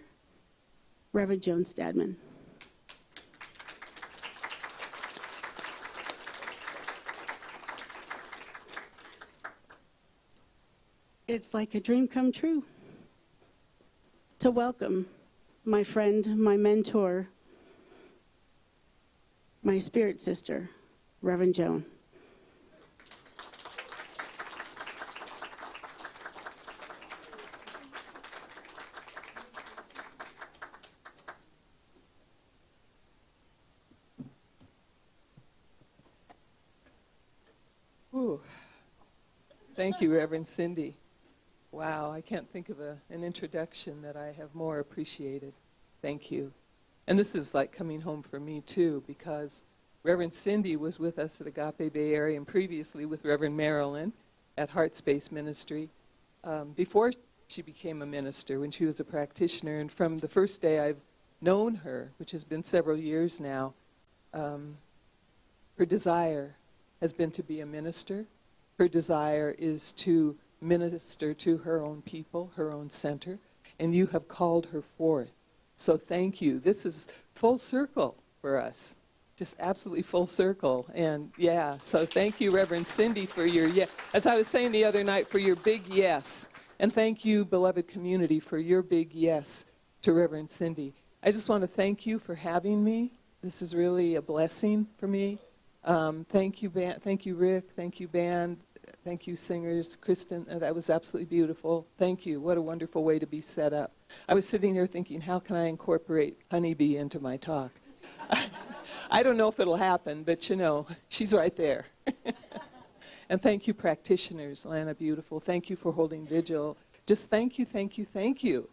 Reverend Joan Stedman. It's like a dream come true to welcome my friend, my mentor, my spirit sister, Reverend Joan. Thank you, Reverend Cindy. Wow, I can't think of an introduction that I have more appreciated. Thank you. And this is like coming home for me, too, because Reverend Cindy was with us at Agape Bay Area and previously with Reverend Marilyn at Heart Space Ministry before she became a minister, when she was a practitioner. And from the first day I've known her, which has been several years now, her desire has been to be a minister. Her desire is to minister to her own people, her own center, and you have called her forth. So thank you. This is full circle for us, just absolutely full circle. And yeah, so thank you, Reverend Cindy, for your yes. As I was saying the other night, for your big yes. And thank you, beloved community, for your big yes to Reverend Cindy. I just want to thank you for having me. This is really a blessing for me. Thank you, thank you, Rick. Thank you, band. Thank you, singers. Kristen, that was absolutely beautiful. Thank you. What a wonderful way to be set up. I was sitting there thinking, how can I incorporate Honeybee into my talk? I don't know if it'll happen, but you know, she's right there. And thank you, practitioners. Lana, beautiful. Thank you for holding vigil. Just thank you, thank you, thank you.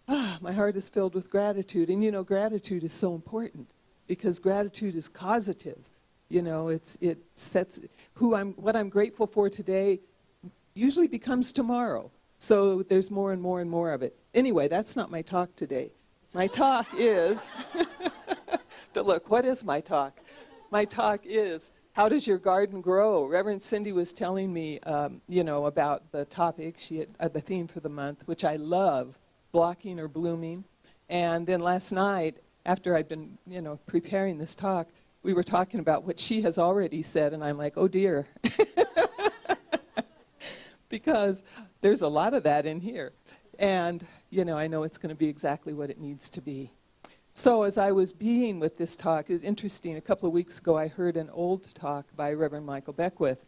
My heart is filled with gratitude. And you know, gratitude is so important because gratitude is causative. You know, it sets what I'm grateful for today usually becomes tomorrow. So there's more and more and more of it. Anyway, that's not my talk today. My talk is, look, what is my talk? My talk is, how does your garden grow? Reverend Cindy was telling me, you know, about the topic, the theme for the month, which I love, blocking or blooming. And then last night, after I'd been, you know, preparing this talk, we were talking about what she has already said, and I'm like, oh dear. Because there's a lot of that in here. And, you know, I know it's going to be exactly what it needs to be. So as I was being with this talk, it's interesting, a couple of weeks ago I heard an old talk by Reverend Michael Beckwith.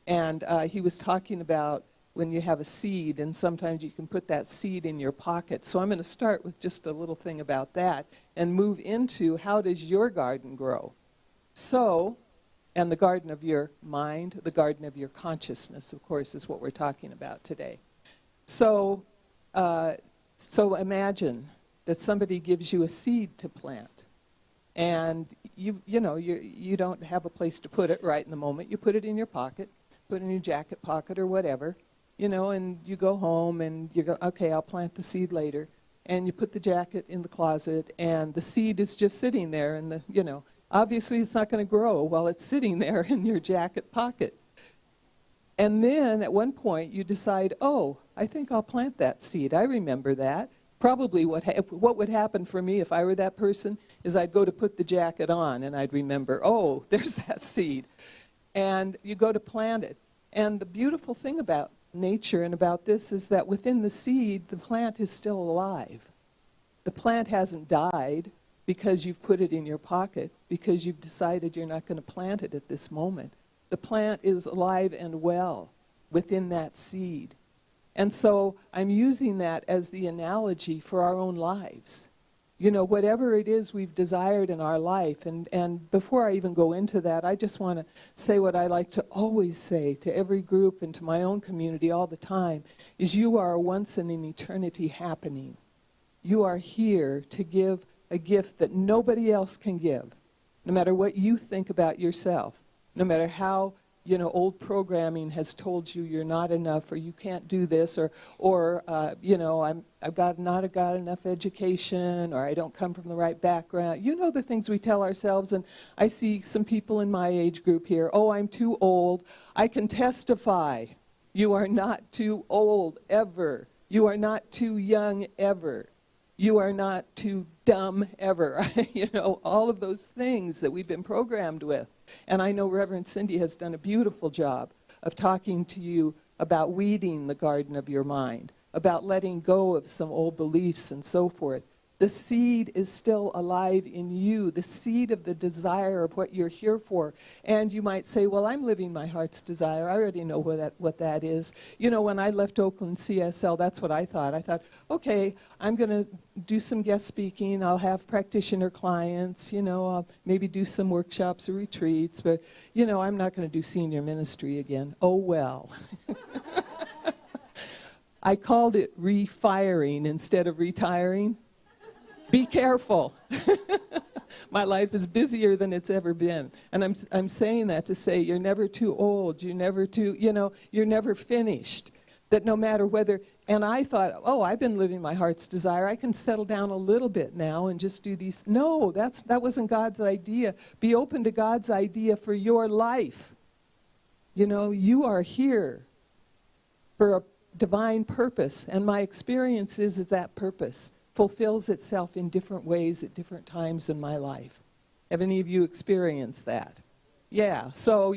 And he was talking about when you have a seed, and sometimes you can put that seed in your pocket. So I'm going to start with just a little thing about that and move into how does your garden grow? So, and the garden of your mind, the garden of your consciousness, of course, is what we're talking about today. So, so imagine that somebody gives you a seed to plant, and you don't have a place to put it right in the moment. You put it in your pocket, put it in your jacket pocket or whatever, you know, and you go home and you go, okay, I'll plant the seed later, and you put the jacket in the closet, and the seed is just sitting there, and obviously it's not going to grow while it's sitting there in your jacket pocket. And then at one point you decide, oh, I think I'll plant that seed. I remember that. Probably what would happen for me if I were that person is I'd go to put the jacket on and I'd remember, oh, there's that seed. And you go to plant it. And the beautiful thing about nature and about this is that within the seed, the plant is still alive. The plant hasn't died because you've put it in your pocket, because you've decided you're not going to plant it at this moment. The plant is alive and well within that seed. And so I'm using that as the analogy for our own lives. You know, whatever it is we've desired in our life, and before I even go into that, I just want to say what I like to always say to every group and to my own community all the time, is you are a once in an eternity happening. You are here to give a gift that nobody else can give, no matter what you think about yourself, no matter how, you know, old programming has told you you're not enough or you can't do this or you know, I've not got enough education or I don't come from the right background. You know the things we tell ourselves, and I see some people in my age group here, oh, I'm too old. I can testify you are not too old ever. You are not too young ever. You are not too dumb ever. You know, all of those things that we've been programmed with. And I know Reverend Cindy has done a beautiful job of talking to you about weeding the garden of your mind, about letting go of some old beliefs and so forth. The seed is still alive in you, the seed of the desire of what you're here for. And you might say, well, I'm living my heart's desire. I already know what that is. You know, when I left Oakland CSL, that's what I thought. I thought, okay, I'm going to do some guest speaking. I'll have practitioner clients. You know, I'll maybe do some workshops or retreats. But, you know, I'm not going to do senior ministry again. Oh, well. I called it refiring instead of retiring. Be careful. My life is busier than it's ever been. And I'm saying that to say you're never too old. You're never too, you're never finished. That no matter whether, and I thought, oh, I've been living my heart's desire. I can settle down a little bit now and just do these. No, that wasn't God's idea. Be open to God's idea for your life. You are here for a divine purpose. And my experience is that purpose fulfills itself in different ways at different times in my life. Have any of you experienced that? Yeah, so,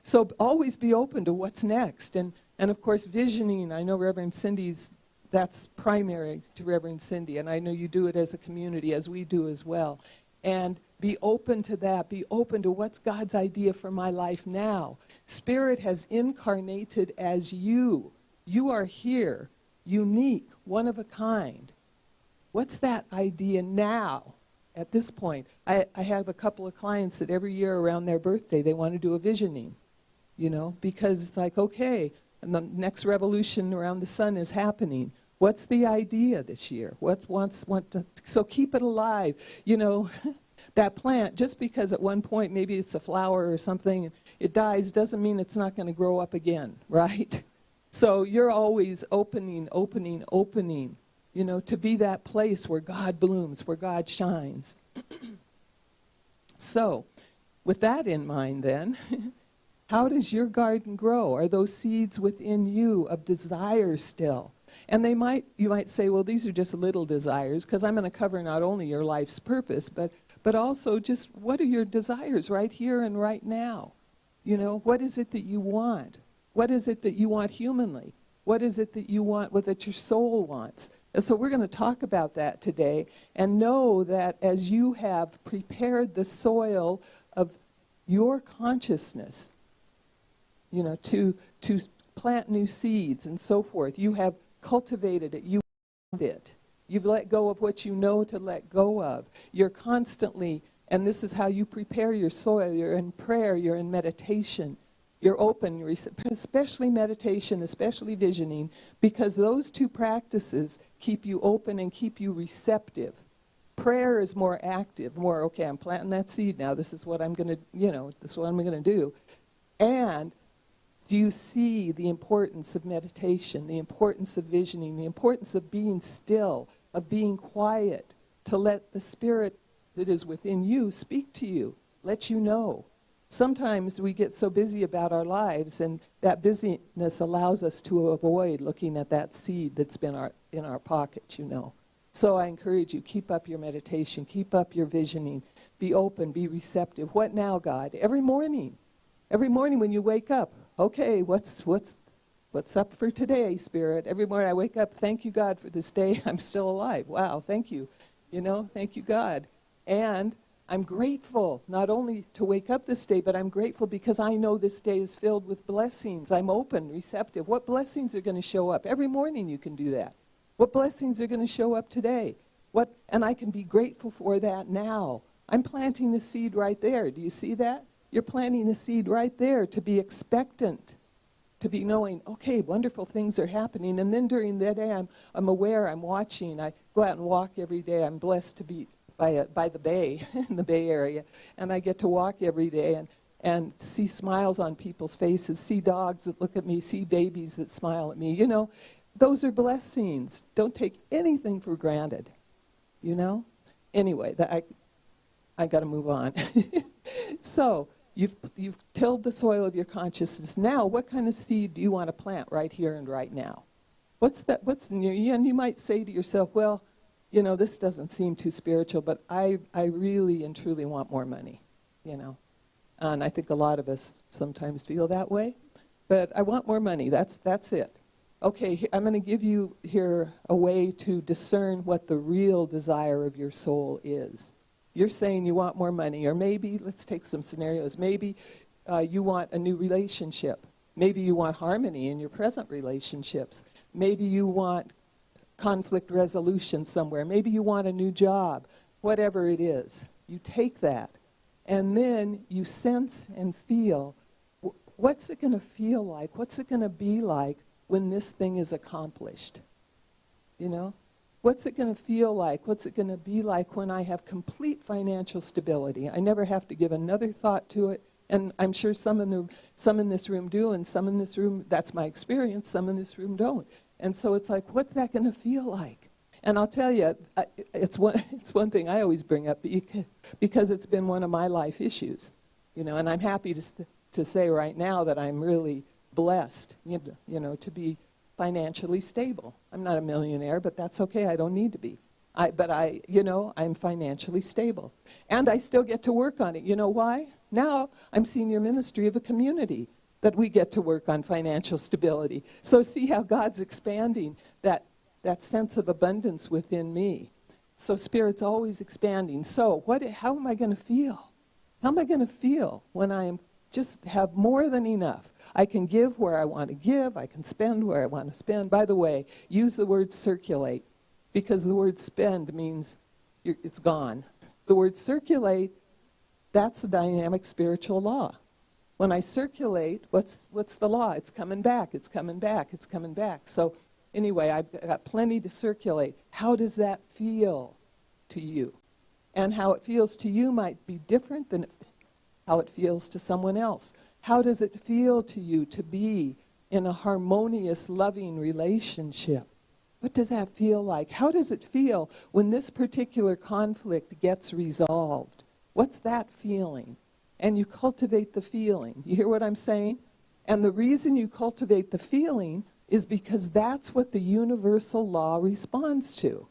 so always be open to what's next. And of course, visioning, I know Reverend Cindy's, that's primary to Reverend Cindy, and I know you do it as a community, as we do as well. And be open to that. Be open to what's God's idea for my life now. Spirit has incarnated as you. You are here, unique, one of a kind. What's that idea now, at this point? I have a couple of clients that every year around their birthday, they want to do a visioning, because it's like, okay, and the next revolution around the sun is happening. What's the idea this year? So keep it alive. That plant, just because at one point maybe it's a flower or something, it dies, doesn't mean it's not going to grow up again, right? So you're always opening, to be that place where God blooms, where God shines. So, with that in mind then, how does your garden grow? Are those seeds within you of desire still? And you might say, well, these are just little desires, because I'm going to cover not only your life's purpose, but also just what are your desires right here and right now? What is it that you want? What is it that you want humanly? What is it that you want, that your soul wants? And so we're going to talk about that today, and know that as you have prepared the soil of your consciousness, to plant new seeds and so forth, you have cultivated it, you love it. You've let go of what you know to let go of. You're constantly, and this is how you prepare your soil. You're in prayer, you're in meditation. You're open, especially meditation, especially visioning, because those two practices keep you open and keep you receptive. Prayer is more active, okay, I'm planting that seed now. This is what I'm going to, this is what I'm going to do. And do you see the importance of meditation, the importance of visioning, the importance of being still, of being quiet, to let the spirit that is within you speak to you, let you know. Sometimes we get so busy about our lives, and that busyness allows us to avoid looking at that seed that's been in our pocket, So I encourage you, keep up your meditation, keep up your visioning, be open, be receptive. What now, God? Every morning when you wake up, okay, what's up for today, Spirit? Every morning I wake up, thank you, God, for this day. I'm still alive. Wow, thank you. Thank you, God. And I'm grateful not only to wake up this day, but I'm grateful because I know this day is filled with blessings. I'm open, receptive. What blessings are going to show up? Every morning you can do that. What blessings are going to show up today? And I can be grateful for that now. I'm planting the seed right there. Do you see that? You're planting the seed right there to be expectant, to be knowing, okay, wonderful things are happening. And then during the day, I'm aware, I'm watching. I go out and walk every day. I'm blessed to be by the bay, in the Bay Area, and I get to walk every day and see smiles on people's faces, see dogs that look at me, see babies that smile at me. Those are blessings. Don't take anything for granted, Anyway, I got to move on. So you've tilled the soil of your consciousness. Now, what kind of seed do you want to plant right here and right now? And you might say to yourself, well, this doesn't seem too spiritual, but I really and truly want more money, And I think a lot of us sometimes feel that way. But I want more money. That's it. Okay, I'm going to give you here a way to discern what the real desire of your soul is. You're saying you want more money, or maybe, let's take some scenarios. Maybe you want a new relationship. Maybe you want harmony in your present relationships. Maybe you want conflict resolution somewhere. Maybe you want a new job. Whatever it is, you take that, and then you sense and feel, what's it going to feel like? What's it going to be like when this thing is accomplished? You know? What's it going to feel like? What's it going to be like when I have complete financial stability? I never have to give another thought to it. And I'm sure some in this room do, and some in this room, that's my experience, some in this room don't. And so it's like, what's that going to feel like? And I'll tell you, it's one thing I always bring up because it's been one of my life issues. You know, and I'm happy to say right now that I'm really blessed, you know, to be financially stable. I'm not a millionaire, but that's okay. I don't need to be. You know, I'm financially stable. And I still get to work on it. You know why? Now I'm senior ministry of a community that we get to work on financial stability. So see how God's expanding that sense of abundance within me. So Spirit's always expanding. So how am I going to feel? How am I going to feel when I just have more than enough? I can give where I want to give. I can spend where I want to spend. By the way, use the word circulate, because the word spend means it's gone. The word circulate, that's the dynamic spiritual law. When I circulate, what's the law? It's coming back, it's coming back, it's coming back. So anyway, I've got plenty to circulate. How does that feel to you? And how it feels to you might be different than how it feels to someone else. How does it feel to you to be in a harmonious, loving relationship? What does that feel like? How does it feel when this particular conflict gets resolved? What's that feeling? And you cultivate the feeling. You hear what I'm saying? And the reason you cultivate the feeling is because that's what the universal law responds to.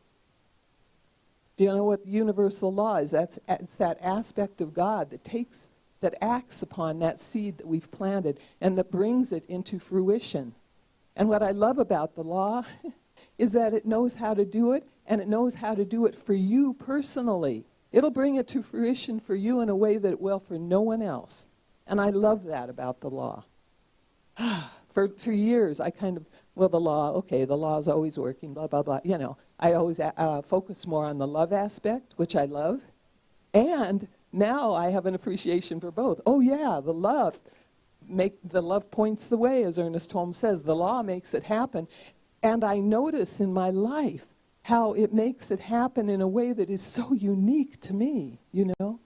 Do you know what the universal law is? It's that aspect of God that acts upon that seed that we've planted and that brings it into fruition. And what I love about the law is that it knows how to do it, and it knows how to do it for you personally. It'll bring it to fruition for you in a way that it will for no one else. And I love that about the law. For years, I the law is always working, blah, blah, blah. You know, I always focus more on the love aspect, which I love. And now I have an appreciation for both. Oh, yeah, the love points the way, as Ernest Holmes says. The law makes it happen. And I notice in my life how it makes it happen in a way that is so unique to me, you know?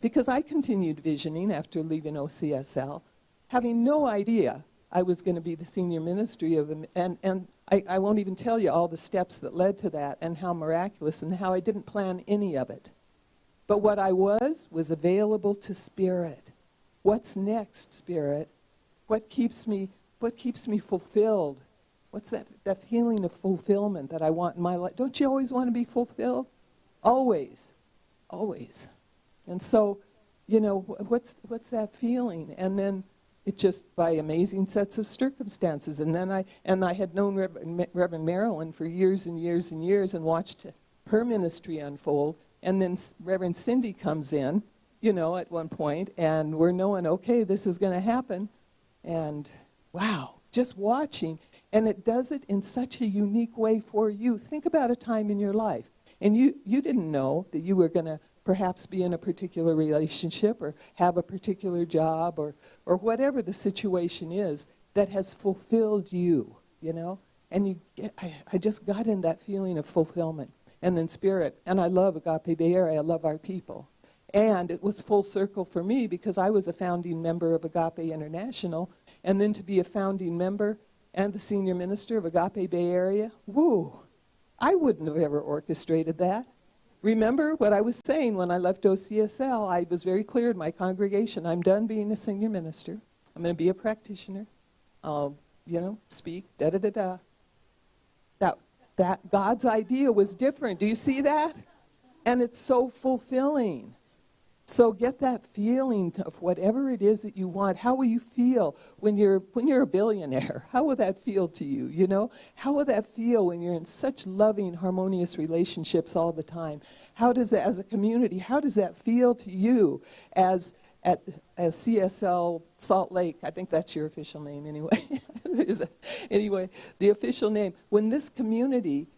Because I continued visioning after leaving OCSL, having no idea I was going to be the senior ministry of, and I won't even tell you all the steps that led to that and how miraculous and how I didn't plan any of it. But what I was available to Spirit. What's next, Spirit? What keeps me fulfilled? What's that feeling of fulfillment that I want in my life? Don't you always want to be fulfilled? Always. Always. And so, you know, what's that feeling? And then it just, by amazing sets of circumstances. And then I had known Reverend Marilyn for years and years and years and watched her ministry unfold. And then Reverend Cindy comes in, you know, at one point, and we're knowing, okay, this is going to happen. And wow, just watching. And it does it in such a unique way for you. Think about a time in your life. And you didn't know that you were going to perhaps be in a particular relationship or have a particular job or whatever the situation is that has fulfilled you, you know. And I just got in that feeling of fulfillment. And then Spirit. And I love Agape Bay Area. I love our people. And it was full circle for me because I was a founding member of Agape International. And then to be a founding member and the senior minister of Agape Bay Area, woo, I wouldn't have ever orchestrated that. Remember what I was saying when I left OCSL? I was very clear in my congregation, I'm done being a senior minister. I'm going to be a practitioner. I'll, you know, speak, da-da-da-da. That God's idea was different. Do you see that? And it's so fulfilling. So get that feeling of whatever it is that you want. How will you feel when you're a billionaire? How will that feel to you, you know? How will that feel when you're in such loving, harmonious relationships all the time? How does it, as a community, how does that feel to you as CSL Salt Lake? I think that's your official name anyway. Anyway, the official name. When this community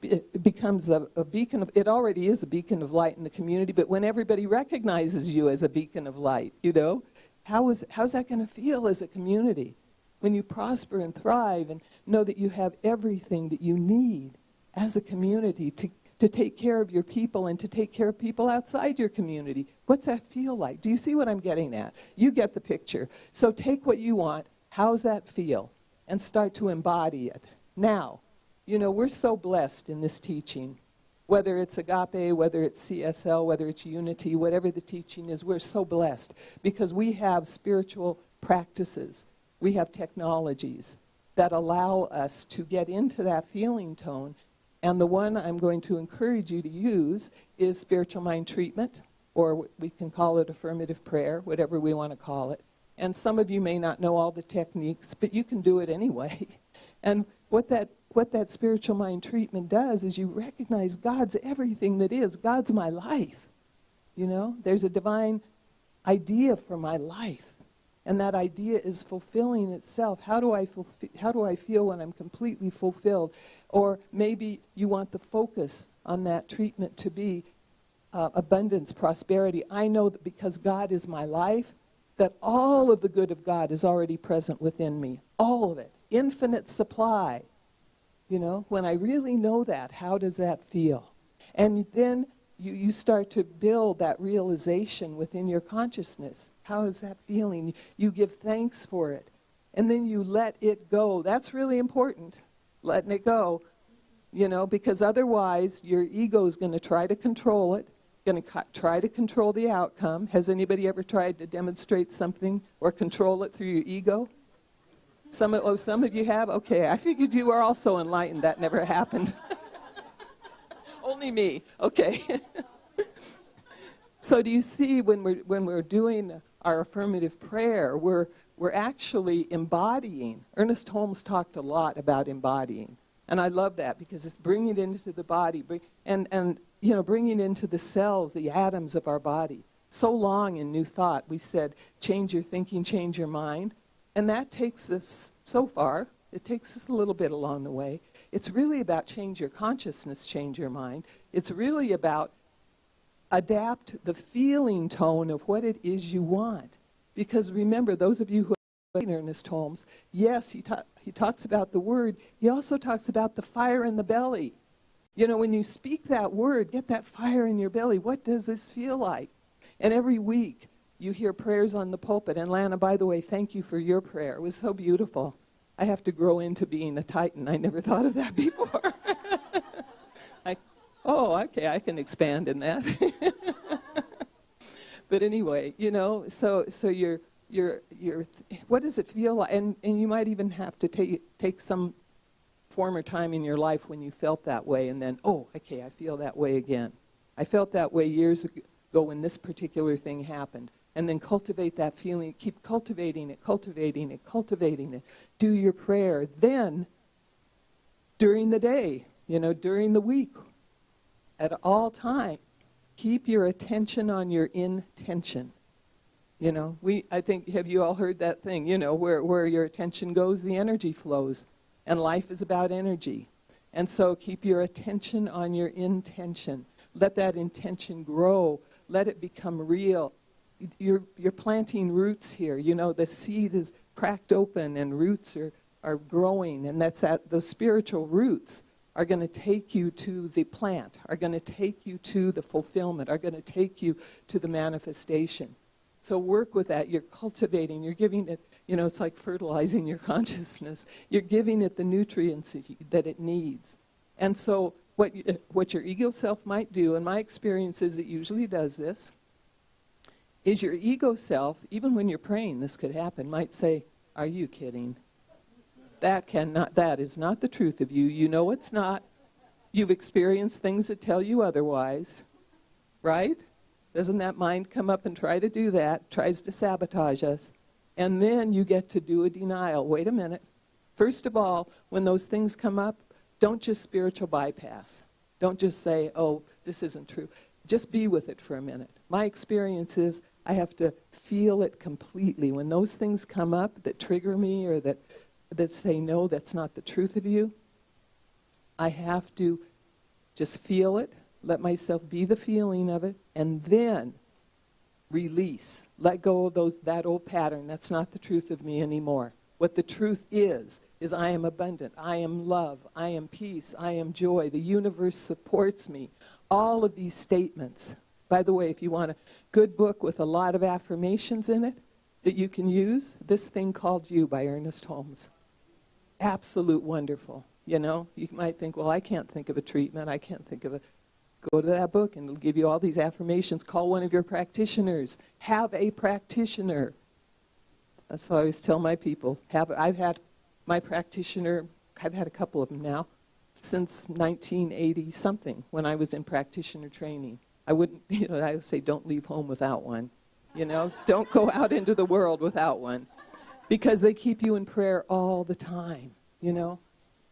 it becomes a beacon of, it already is a beacon of light in the community, but when everybody recognizes you as a beacon of light, you know, how's that going to feel as a community? when you prosper and thrive and know that you have everything that you need as a community to take care of your people and to take care of people outside your community. What's that feel like? Do you see what I'm getting at? You get the picture. So take what you want. How's that feel? And start to embody it. Now, you know, we're so blessed in this teaching. Whether it's agape, whether it's CSL, whether it's unity, whatever the teaching is, we're so blessed because we have spiritual practices. We have technologies that allow us to get into that feeling tone. And the one I'm going to encourage you to use is spiritual mind treatment, or we can call it affirmative prayer, whatever we want to call it. And some of you may not know all the techniques, but you can do it anyway. And what that spiritual mind treatment does is you recognize God's everything that is. God's my life. You know, there's a divine idea for my life. And that idea is fulfilling itself. How do I feel when I'm completely fulfilled? Or maybe you want the focus on that treatment to be abundance, prosperity. I know that because God is my life, that all of the good of God is already present within me. All of it. Infinite supply. You know, when I really know that, how does that feel? And then you start to build that realization within your consciousness. How is that feeling? You give thanks for it. And then you let it go. That's really important, letting it go. You know, because otherwise your ego is going to try to control it, going to try to control the outcome. Has anybody ever tried to demonstrate something or control it through your ego? Some of you have? Okay, I figured you were also enlightened. That never happened. Only me. Okay. So do you see when we're doing our affirmative prayer, we're actually embodying. Ernest Holmes talked a lot about embodying. And I love that because it's bringing it into the body and you know, bringing it into the cells, the atoms of our body. So long in New Thought, we said, change your thinking, change your mind. And that takes us so far. It takes us a little bit along the way. It's really about change your consciousness, change your mind. It's really about adapt the feeling tone of what it is you want. Because remember, those of you who have read Ernest Holmes, yes, he talks about the word. He also talks about the fire in the belly. You know, when you speak that word, get that fire in your belly. What does this feel like? And every week, you hear prayers on the pulpit. And Lana, by the way, thank you for your prayer. It was so beautiful. I have to grow into being a Titan. I never thought of that before. Oh, okay, I can expand in that. But anyway, you know, so you're what does it feel like? And you might even have to take some former time in your life when you felt that way, and then, oh, okay, I feel that way again. I felt that way years ago when this particular thing happened. And then cultivate that feeling. Keep cultivating it, cultivating it, cultivating it. Do your prayer. Then, during the day, you know, during the week, at all time, keep your attention on your intention. You know, I think, have you all heard that thing? You know, where your attention goes, the energy flows. And life is about energy. And so keep your attention on your intention. Let that intention grow. Let it become real. You're planting roots here. You know, the seed is cracked open and roots are growing. And those spiritual roots are going to take you to the plant, are going to take you to the fulfillment, are going to take you to the manifestation. So work with that. You're cultivating. You're giving it, you know, it's like fertilizing your consciousness. You're giving it the nutrients that it needs. And so what your ego self might do, and my experience is it usually does this, is your ego self, even when you're praying, this could happen, might say, are you kidding? That is not the truth of you. You know it's not. You've experienced things that tell you otherwise, right? Doesn't that mind come up and try to do that, tries to sabotage us? And then you get to do a denial. Wait a minute. First of all, when those things come up, don't just spiritual bypass. Don't just say, oh, this isn't true. Just be with it for a minute. My experience is I have to feel it completely. When those things come up that trigger me or that say, no, that's not the truth of you, I have to just feel it, let myself be the feeling of it, and then release. Let go of that old pattern. That's not the truth of me anymore. What the truth is I am abundant, I am love, I am peace, I am joy, the universe supports me. All of these statements. By the way, if you want a good book with a lot of affirmations in it that you can use, This Thing Called You by Ernest Holmes. Absolute wonderful. You know, you might think, well, I can't think of a treatment, I can't think of a... Go to that book and it'll give you all these affirmations. Call one of your practitioners. Have a practitioner. That's what I always tell my people. I've had my practitioner, I've had a couple of them now, since 1980-something, when I was in practitioner training. I wouldn't, I would say, don't leave home without one. Don't go out into the world without one. Because they keep you in prayer all the time,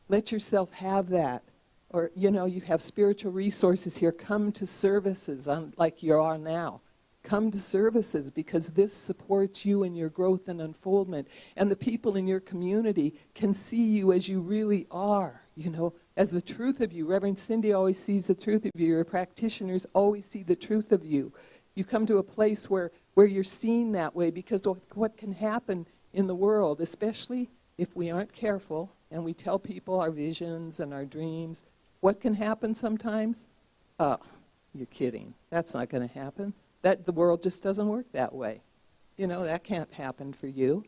Let yourself have that. Or, you have spiritual resources here. Come to services like you are now. Come to services because this supports you in your growth and unfoldment. And the people in your community can see you as you really are, as the truth of you. Reverend Cindy always sees the truth of you. Your practitioners always see the truth of you. You come to a place where you're seen that way because what can happen in the world, especially if we aren't careful and we tell people our visions and our dreams, what can happen sometimes? Oh, you're kidding. That's not going to happen. The world just doesn't work that way. That can't happen for you.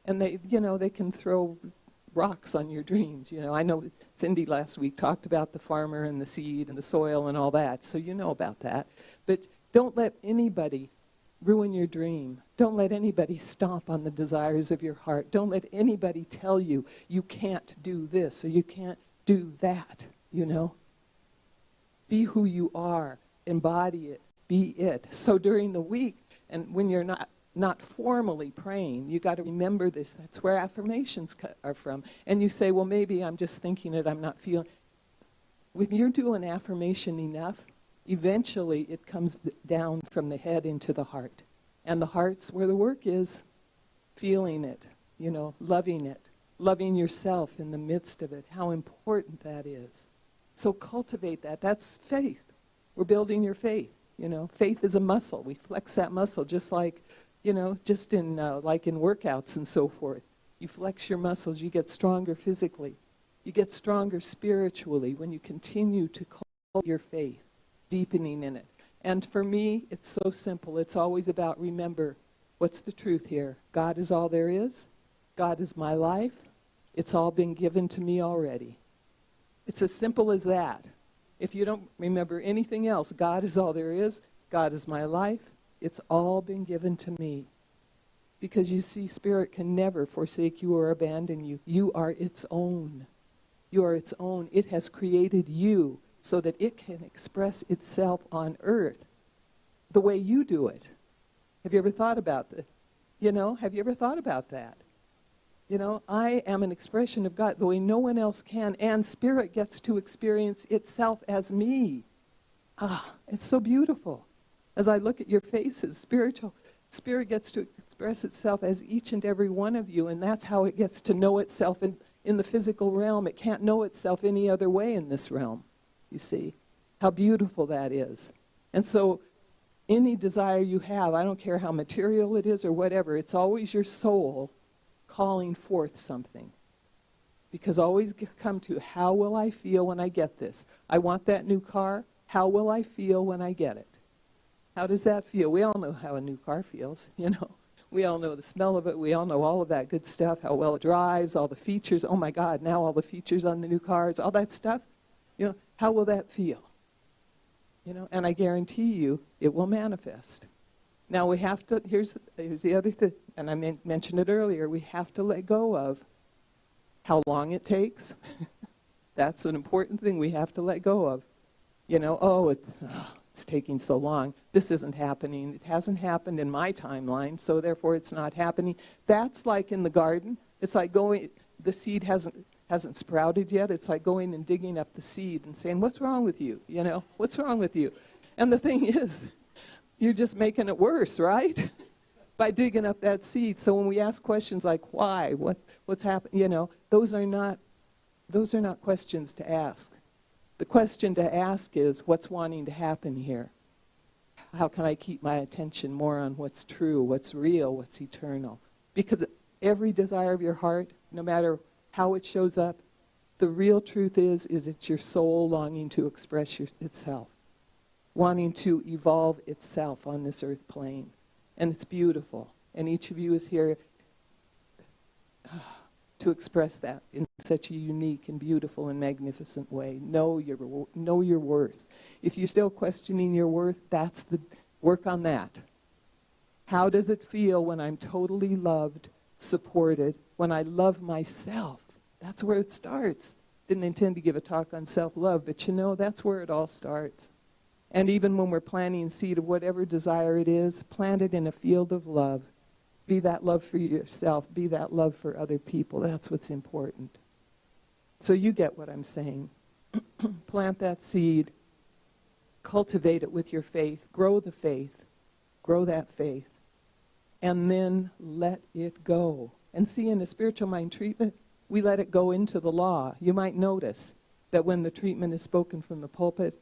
And they can throw rocks on your dreams. I know Cindy last week talked about the farmer and the seed and the soil and all that, so you know about that. But don't let anybody ruin your dream. Don't let anybody stomp on the desires of your heart. Don't let anybody tell you you can't do this or you can't do that. Be who you are. Embody it. Be it. So during the week, and when you're not formally praying, you got to remember this. That's where affirmations are from. And you say, well, maybe I'm just thinking it, I'm not feeling. When you're doing affirmation enough, eventually it comes down from the head into the heart. And the heart's where the work is. Feeling it, loving it. Loving yourself in the midst of it. How important that is. So cultivate that. That's faith. We're building your faith. Faith is a muscle. We flex that muscle just like, just in like in workouts and so forth. You flex your muscles, you get stronger physically. You get stronger spiritually when you continue to cultivate your faith, deepening in it. And for me, it's so simple. It's always about remember, what's the truth here? God is all there is. God is my life. It's all been given to me already. It's as simple as that. If you don't remember anything else, God is all there is. God is my life. It's all been given to me. Because you see, Spirit can never forsake you or abandon you. You are its own. You are its own. It has created you so that it can express itself on earth the way you do it. Have you ever thought about that? Have you ever thought about that? I am an expression of God the way no one else can, and Spirit gets to experience itself as me. It's so beautiful. As I look at your faces, Spirit gets to express itself as each and every one of you, and that's how it gets to know itself in the physical realm. It can't know itself any other way in this realm, you see. How beautiful that is. And so any desire you have, I don't care how material it is or whatever, it's always your soul calling forth something. Because always come to, how will I feel when I get this? I want that new car. How will I feel when I get it? How does that feel? We all know how a new car feels, We all know the smell of it. We all know all of that good stuff, how well it drives, all the features. Oh, my God, now all the features on the new cars, all that stuff. How will that feel? And I guarantee you it will manifest. Now we have to, here's the other thing, and I mentioned it earlier, we have to let go of how long it takes. That's an important thing we have to let go of. It's taking so long. This isn't happening. It hasn't happened in my timeline, so therefore it's not happening. That's like in the garden. It's like the seed hasn't sprouted yet. It's like going and digging up the seed and saying, what's wrong with you? What's wrong with you? And the thing is, you're just making it worse, right? By digging up that seed. So when we ask questions like why, what's happened, those are not questions to ask. The question to ask is, what's wanting to happen here? How can I keep my attention more on what's true, what's real, what's eternal? Because every desire of your heart, no matter how it shows up, the real truth is it's your soul longing to express itself, wanting to evolve itself on this earth plane. And it's beautiful. And each of you is here to express that in such a unique and beautiful and magnificent way. Know your worth. If you're still questioning your worth, that's the work on that. How does it feel when I'm totally loved, supported, when I love myself? That's where it starts. Didn't intend to give a talk on self-love, but you know, that's where it all starts. And even when we're planting seed of whatever desire it is, plant it in a field of love. Be that love for yourself. Be that love for other people. That's what's important. So you get what I'm saying. Plant that seed. Cultivate it with your faith. Grow the faith. Grow that faith. And then let it go. And see, in a spiritual mind treatment, we let it go into the law. You might notice that when the treatment is spoken from the pulpit,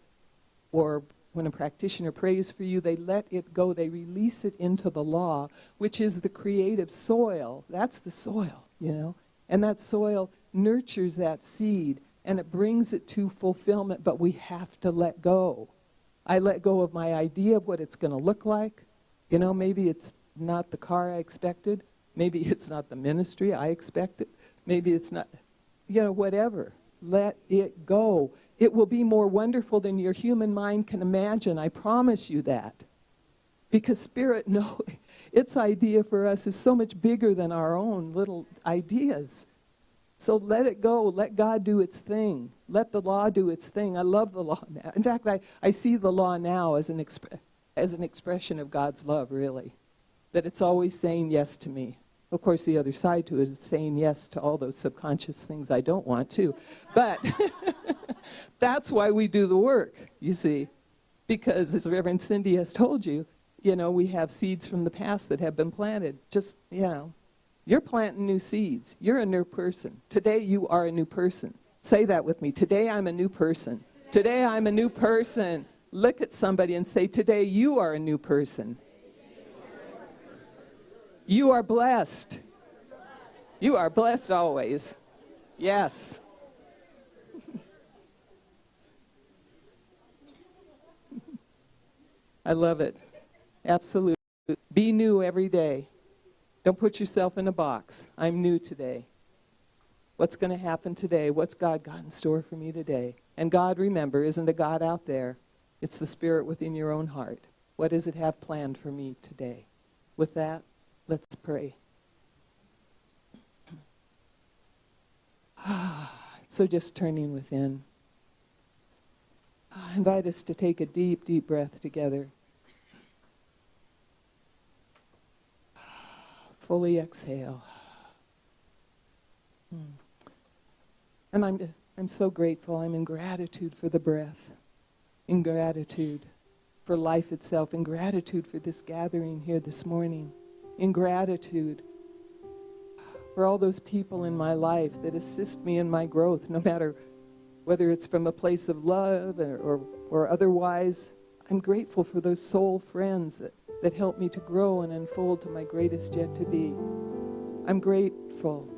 or when a practitioner prays for you, they let it go. They release it into the law, which is the creative soil. That's the soil, you know. And that soil nurtures that seed, and it brings it to fulfillment, but we have to let go. I let go of my idea of what it's going to look like. You know, maybe it's not the car I expected. Maybe it's not the ministry I expected. Maybe it's not, you know, whatever. Let it go. It will be more wonderful than your human mind can imagine. I promise you that. Because Spirit knows its idea for us is so much bigger than our own little ideas. So let it go. Let God do its thing. Let the law do its thing. I love the law now. In fact, I see the law now as an expression of God's love, really. That it's always saying yes to me. Of course, the other side to it is saying yes to all those subconscious things I don't want to. But that's why we do the work, you see. Because, as Reverend Cindy has told you, you know, we have seeds from the past that have been planted. Just, you know, you're planting new seeds. You're a new person. Today, you are a new person. Say that with me. Today, I'm a new person. Today, I'm a new person. Look at somebody and say, today, you are a new person. You are blessed. You are blessed always. Yes. I love it. Absolutely. Be new every day. Don't put yourself in a box. I'm new today. What's going to happen today? What's God got in store for me today? And God, remember, isn't a God out there. It's the Spirit within your own heart. What does it have planned for me today? With that, let's pray. So just turning within. I invite us to take a deep, deep breath together. Fully exhale. And I'm so grateful. I'm in gratitude for the breath. In gratitude for life itself. In gratitude for this gathering here this morning. In gratitude for all those people in my life that assist me in my growth, no matter whether it's from a place of love or otherwise. I'm grateful for those soul friends that help me to grow and unfold to my greatest yet to be. I'm grateful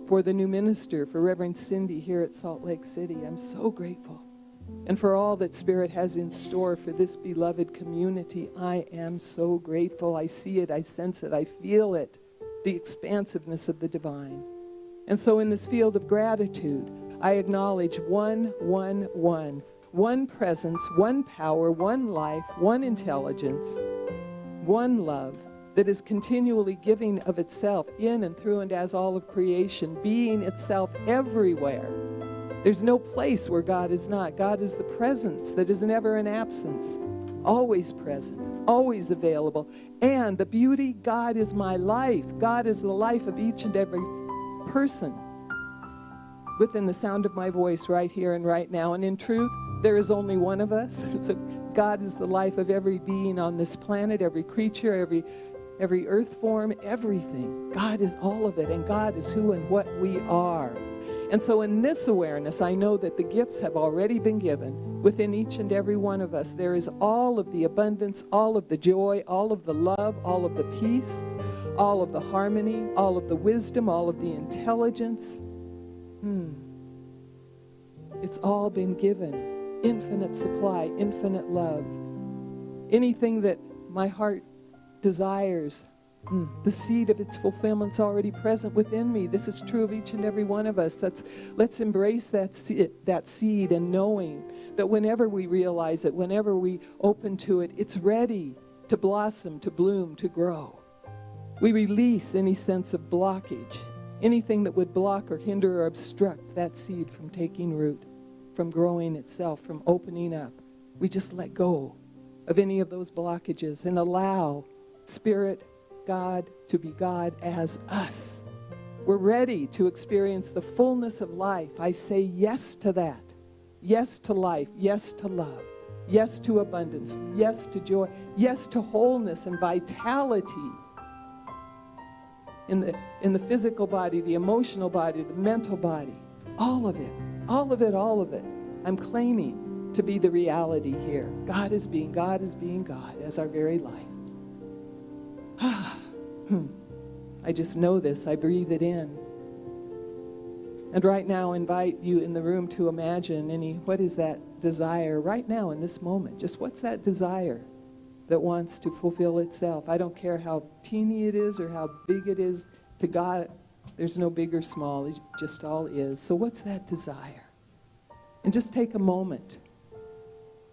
for the new minister, for Reverend Cindy here at Salt Lake City. I'm so grateful. And for all that Spirit has in store for this beloved community, I am so grateful. I see it, I sense it, I feel it, the expansiveness of the divine. And so in this field of gratitude, I acknowledge one presence, one power, one life, one intelligence, one love that is continually giving of itself in and through and as all of creation, being itself everywhere. There's no place where God is not. God is the presence that is never an absence, always present, always available. And the beauty, God is my life. God is the life of each and every person within the sound of my voice right here and right now. And in truth, there is only one of us. So God is the life of every being on this planet, every creature, every earth form, everything. God is all of it, and God is who and what we are. And so in this awareness, I know that the gifts have already been given within each and every one of us. There is all of the abundance, all of the joy, all of the love, all of the peace, all of the harmony, all of the wisdom, all of the intelligence. It's all been given. Infinite supply, infinite love. Anything that my heart desires, the seed of its fulfillment's already present within me. This is true of each and every one of us. Let's embrace that seed and knowing that whenever we realize it, whenever we open to it, it's ready to blossom, to bloom, to grow. We release any sense of blockage, anything that would block or hinder or obstruct that seed from taking root, from growing itself, from opening up. We just let go of any of those blockages and allow Spirit, God, to be God as us. We're ready to experience the fullness of life. I say yes to that. Yes to life. Yes to love. Yes to abundance. Yes to joy. Yes to wholeness and vitality in the physical body, the emotional body, the mental body. All of it. All of it. All of it. I'm claiming to be the reality here. God is being God as our very life. I just know this. I breathe it in. And right now, invite you in the room to imagine what is that desire right now in this moment? Just what's that desire that wants to fulfill itself? I don't care how teeny it is or how big it is. To God, there's no big or small. It just all is. So what's that desire? And just take a moment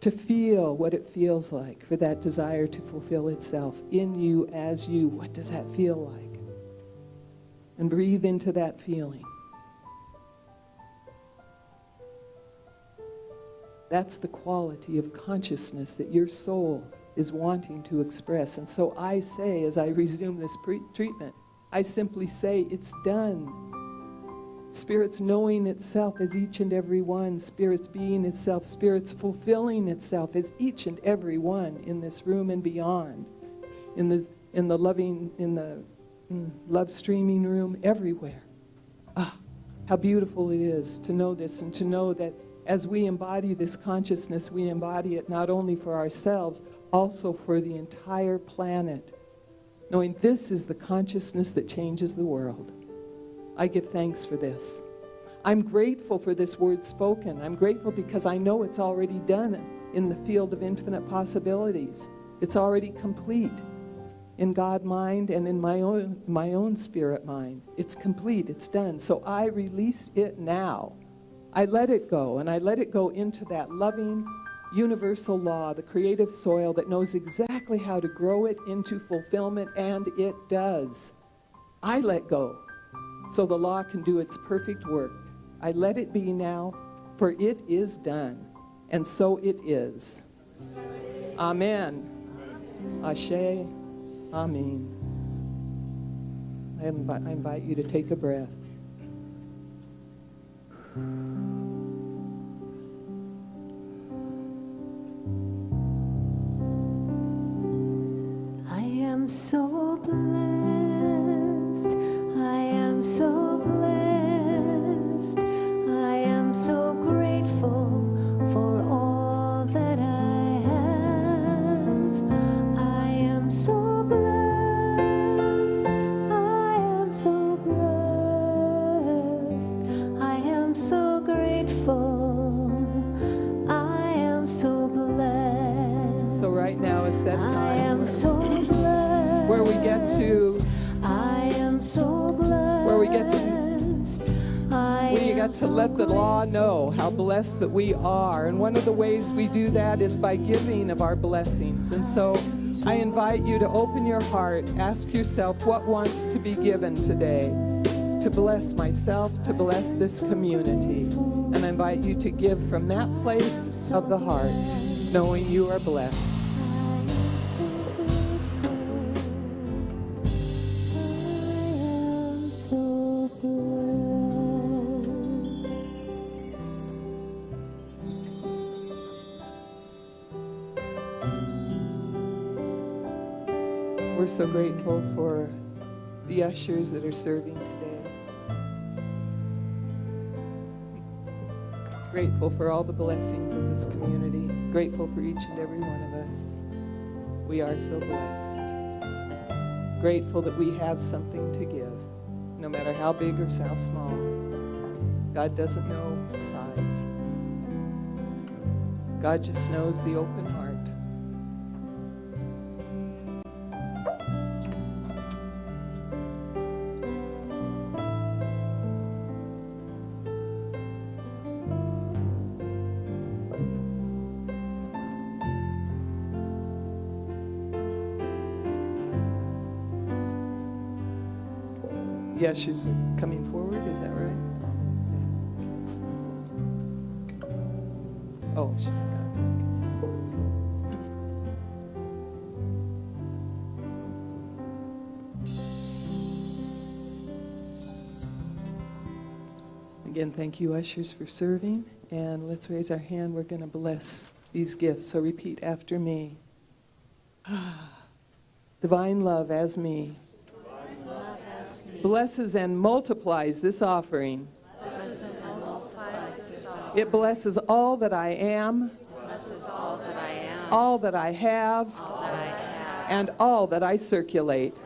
to feel what it feels like for that desire to fulfill itself in you as you. What does that feel like? And breathe into that feeling. That's the quality of consciousness that your soul is wanting to express. And so I say, as I resume this treatment, I simply say, it's done. Spirit's knowing itself as each and every one. Spirit's being itself. Spirit's fulfilling itself as each and every one in this room and beyond. In the love streaming room, everywhere. Ah, how beautiful it is to know this and to know that as we embody this consciousness, we embody it not only for ourselves, also for the entire planet. Knowing this is the consciousness that changes the world. I give thanks for this. I'm grateful for this word spoken. I'm grateful because I know it's already done in the field of infinite possibilities. It's already complete in God mind and in my own spirit mind. It's complete. It's done. So I release it now. I let it go, and I let it go into that loving, universal law, the creative soil that knows exactly how to grow it into fulfillment, and it does. I let go so the law can do its perfect work. I let it be now, for it is done, and so it is. Amen. Ashe. Amen. I invite you to take a breath. I am so blessed. I am so blessed. I am so grateful for all that I have. I am so blessed. I am so blessed. I am so grateful. I am so blessed. So right now it's that I time am so blessed. where we get to let the law know how blessed that we are. And one of the ways we do that is by giving of our blessings. And so I invite you to open your heart, ask yourself what wants to be given today to bless myself, to bless this community. And I invite you to give from that place of the heart, knowing you are blessed. We're so grateful for the ushers that are serving today. Grateful for all the blessings of this community. Grateful for each and every one of us. We are so blessed. Grateful that we have something to give, no matter how big or how small. God doesn't know size. God just knows the open heart. The ushers are coming forward, is that right? Oh, she's got it. Again, thank you, ushers, for serving. And let's raise our hand. We're going to bless these gifts. So repeat after me. Divine love as me blesses and multiplies this offering. It blesses all that I am, all that I have, and all that I circulate.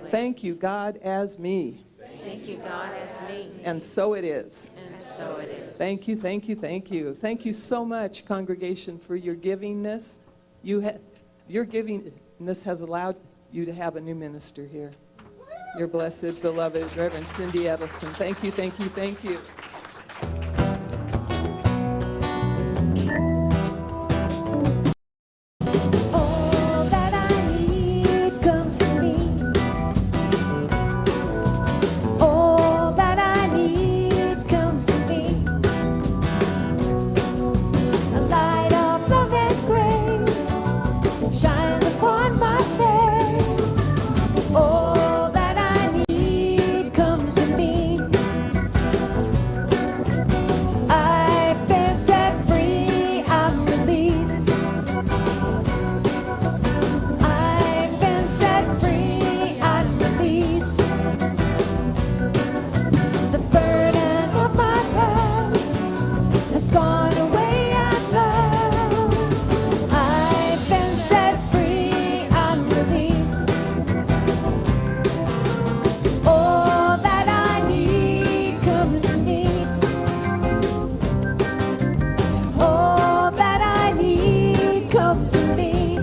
Thank you, God, as me. Thank you, God, as me. And so it is. And so it is. Thank you, thank you, thank you. Thank you so much, congregation, for your givingness. Your givingness has allowed you to have a new minister here. Your blessed, beloved Reverend Cindy Edelson. Thank you, thank you, thank you. All that I need comes to me. All that I need comes to me. The light of love and grace shines upon my face. All that I need comes to me. I've been set free, I'm released. I've been set free, I'm released. The burden of my past has gone away at last. I've been set free, I'm released. All that I need comes to me. All that I need comes to me.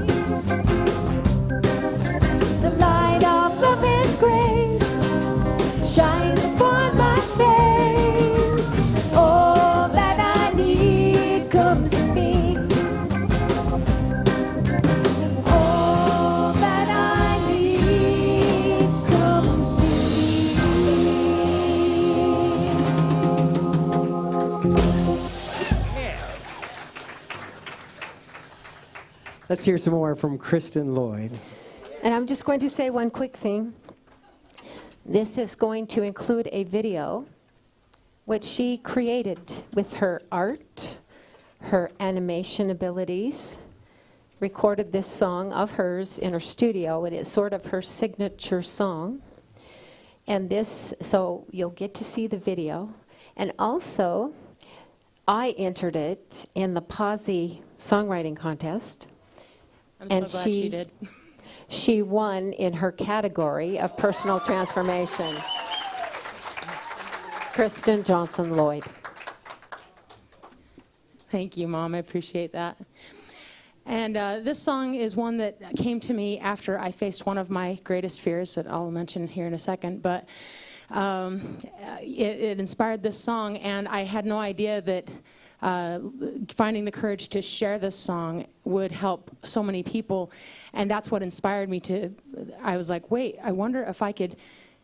The light of love and grace shines upon my face. All that I need comes to me. All that I need comes to me. Let's hear some more from Kristen Lloyd. And I'm just going to say one quick thing. This is going to include a video which she created with her art, her animation abilities, recorded this song of hers in her studio. It is sort of her signature song. And this, so you'll get to see the video. And also, I entered it in the Posse songwriting contest. I'm And so glad she- she did. She won in her category of personal transformation. Kristen Johnson Lloyd. Thank you, Mom. I appreciate that. And this song is one that came to me after I faced one of my greatest fears that I'll mention here in a second. But it inspired this song, and I had no idea that finding the courage to share this song would help so many people. And that's what inspired me to, I was like, wait, I wonder if I could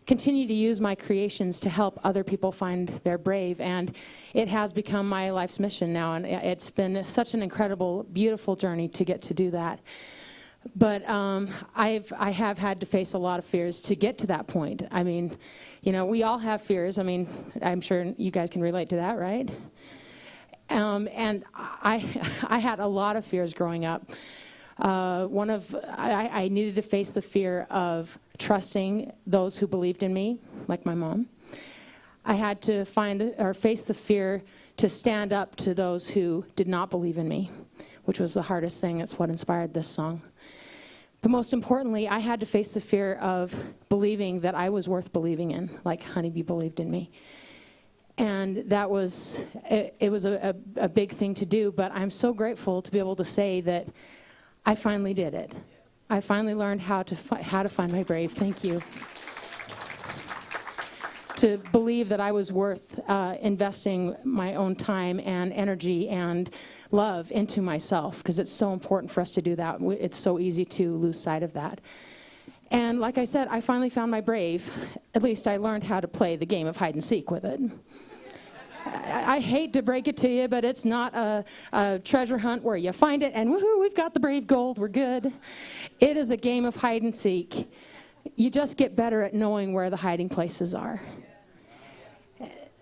continue to use my creations to help other people find their brave. And it has become my life's mission now, and it's been such an incredible, beautiful journey to get to do that. But I have had to face a lot of fears to get to that point. I mean, you know, we all have fears. I mean, I'm sure you guys can relate to that, right? And I had a lot of fears growing up. I needed to face the fear of trusting those who believed in me, like my mom. I had to face the fear to stand up to those who did not believe in me, which was the hardest thing. It's what inspired this song. But most importantly, I had to face the fear of believing that I was worth believing in, like Honeybee believed in me. And that was, it was a big thing to do, but I'm so grateful to be able to say that I finally did it. I finally learned how to find my brave. Thank you. To believe that I was worth investing my own time and energy and love into myself, because it's so important for us to do that. It's so easy to lose sight of that. And like I said, I finally found my brave. At least I learned how to play the game of hide and seek with it. I hate to break it to you, but it's not a treasure hunt where you find it and woohoo, we've got the brave gold, we're good. It is a game of hide and seek. You just get better at knowing where the hiding places are.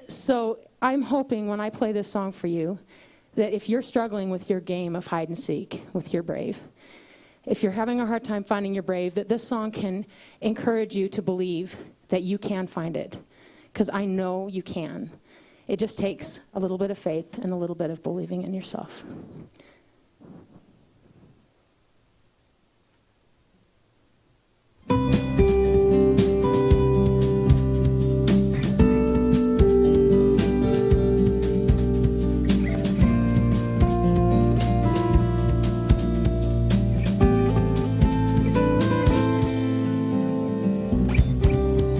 So I'm hoping when I play this song for you that if you're struggling with your game of hide and seek with your brave, if you're having a hard time finding your brave, that this song can encourage you to believe that you can find it. Because I know you can. It just takes a little bit of faith and a little bit of believing in yourself.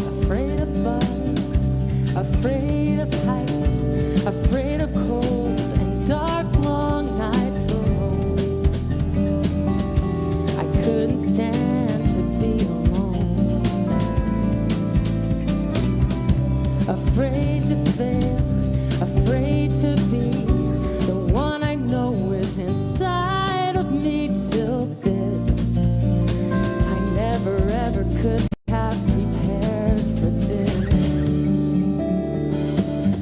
Afraid of bugs, afraid of heights, afraid of cold and dark long nights alone. I couldn't stand to be alone. Afraid to fail, afraid to be the one I know is inside of me till this. I never ever could have prepared for this.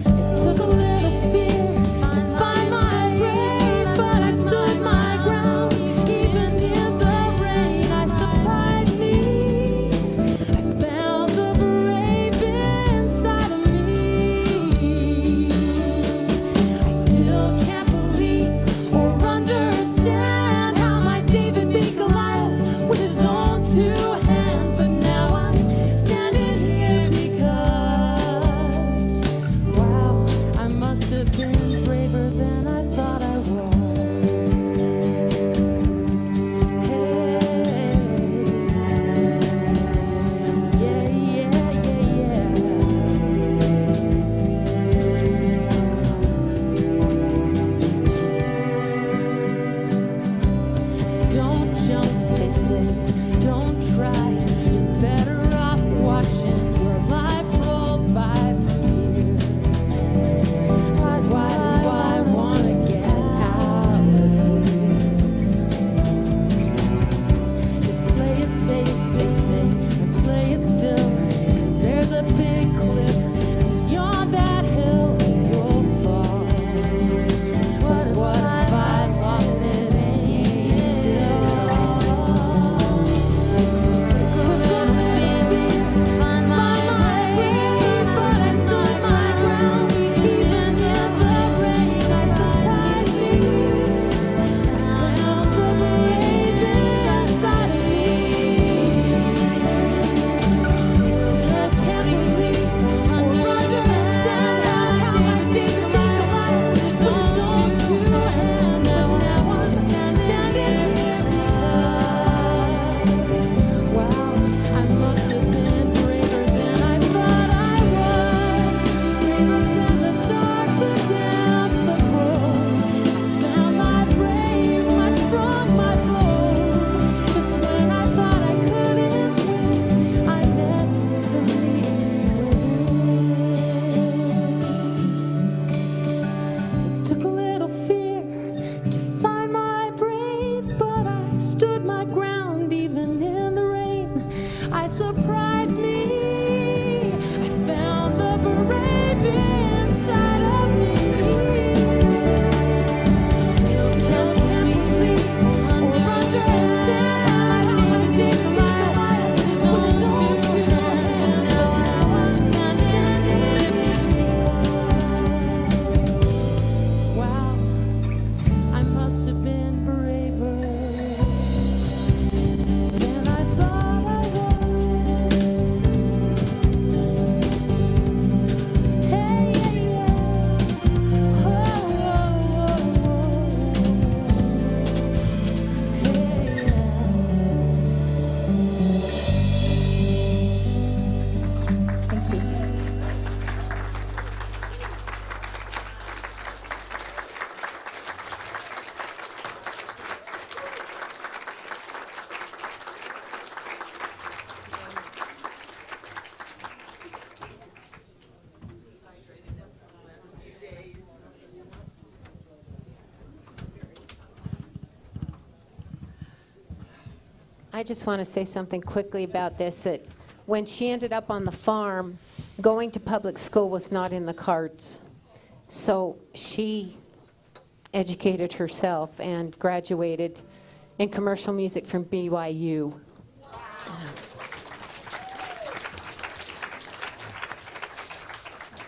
It took a little fear to find my brave, but I stood my ground. Even in the rain, I surprised me. I found the brave inside of me. I still can't believe or understand how my David beat Goliath with his own two hands. But now I'm standing here because, wow, I must have been braver than I thought I was. Hey, yeah, yeah, yeah, yeah. Don't jump, they say, don't try. You're better off watching your life roll by from here. Why do I wanna get out of here? Just play it safe, they say, and play it still. 'Cause there's a big cliff beyond that hill, and you'll fall. What if I lost it and you did? Took a little fear to find my brave, but I stood my ground. Even in the rain, I surprised me. I found the brave inside of me. Still can't believe or understand how my David beat Goliath with his own two hands. Now I'm standing here because, wow, I must have been braver than I thought I was. Braver than the dark, the damp, the cold. I found my brave, my strong, my bold. 'Cause when I thought I couldn't win, I let the need win. It took a little fear to find my brave, but I stood my ground even in the rain. I surprised me. I found the brave inside of me. I still can't believe or understand how my David beat Goliath with his own two hands. Now I'm standing here. Wow, I must have been braver than I just want to say something quickly about this, that when she ended up on the farm, going to public school was not in the cards. So she educated herself and graduated in commercial music from BYU.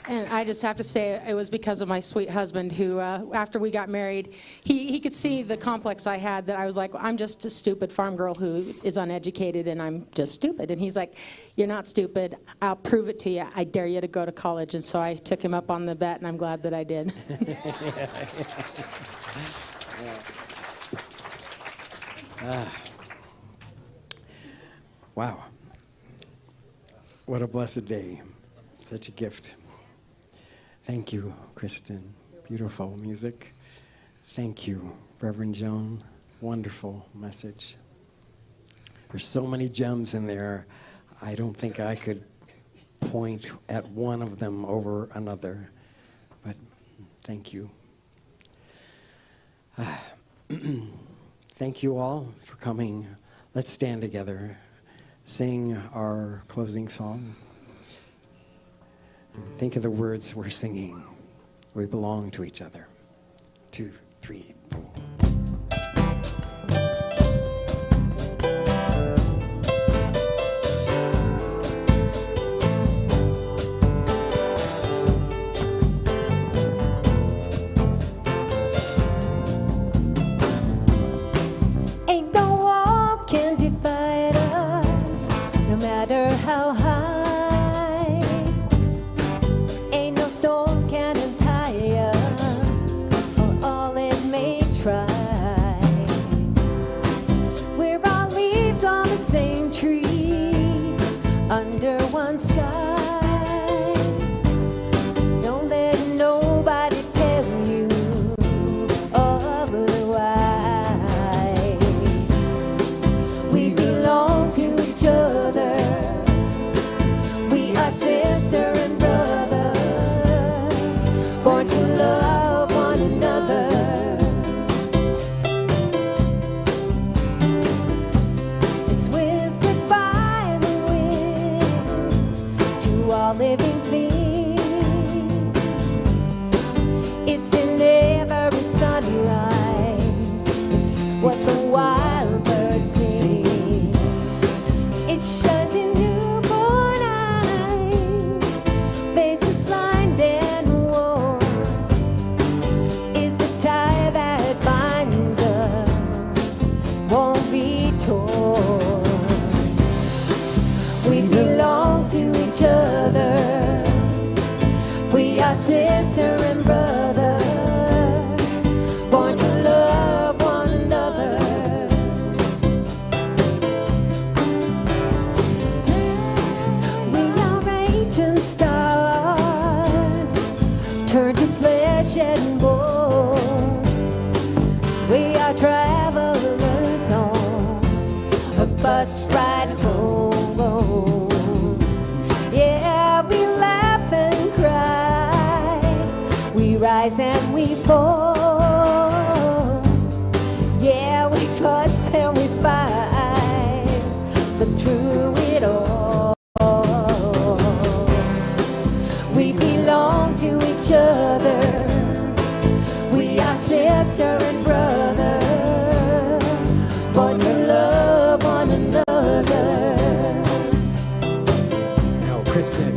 And I just have to say it was because of my sweet husband who, after we got married, he could see the complex I had, that I was like, I'm just a stupid farm girl who is uneducated and I'm just stupid. And he's like, you're not stupid. I'll prove it to you. I dare you to go to college. And so I took him up on the bet, and I'm glad that I did. Wow. What a blessed day. Such a gift. Thank you, Kristen. Beautiful music. Thank you, Reverend Joan. Wonderful message. There's so many gems in there. I don't think I could point at one of them over another, but thank you. Thank you all for coming. Let's stand together, sing our closing song. Think of the words we're singing. We belong to each other. 2, 3, 4. Ain't no wall can divide us, no matter how high. Ain't no storm can untie us, for all it may try. We're all leaves on the same tree, under one sky. Don't let nobody tell you otherwise. We belong to each other. We are sister and brother, born to love one another. This whispered by the wind to all living things. It's in every sunrise. It's what the wild birds sing. It shines in newborn eyes, faces lined and warm. Is the tie that binds us, won't be torn. We belong to each other. We are sister and brother, born to love one another. We are ancient stars, turned to flesh and bone. We are travelers on a bus ride home. Yeah, we laugh and cry, we rise and we fall. Yeah, we fuss and we fight, but through it all, we belong to each other. We are sister and brother, born to love one another. Now, Kristen.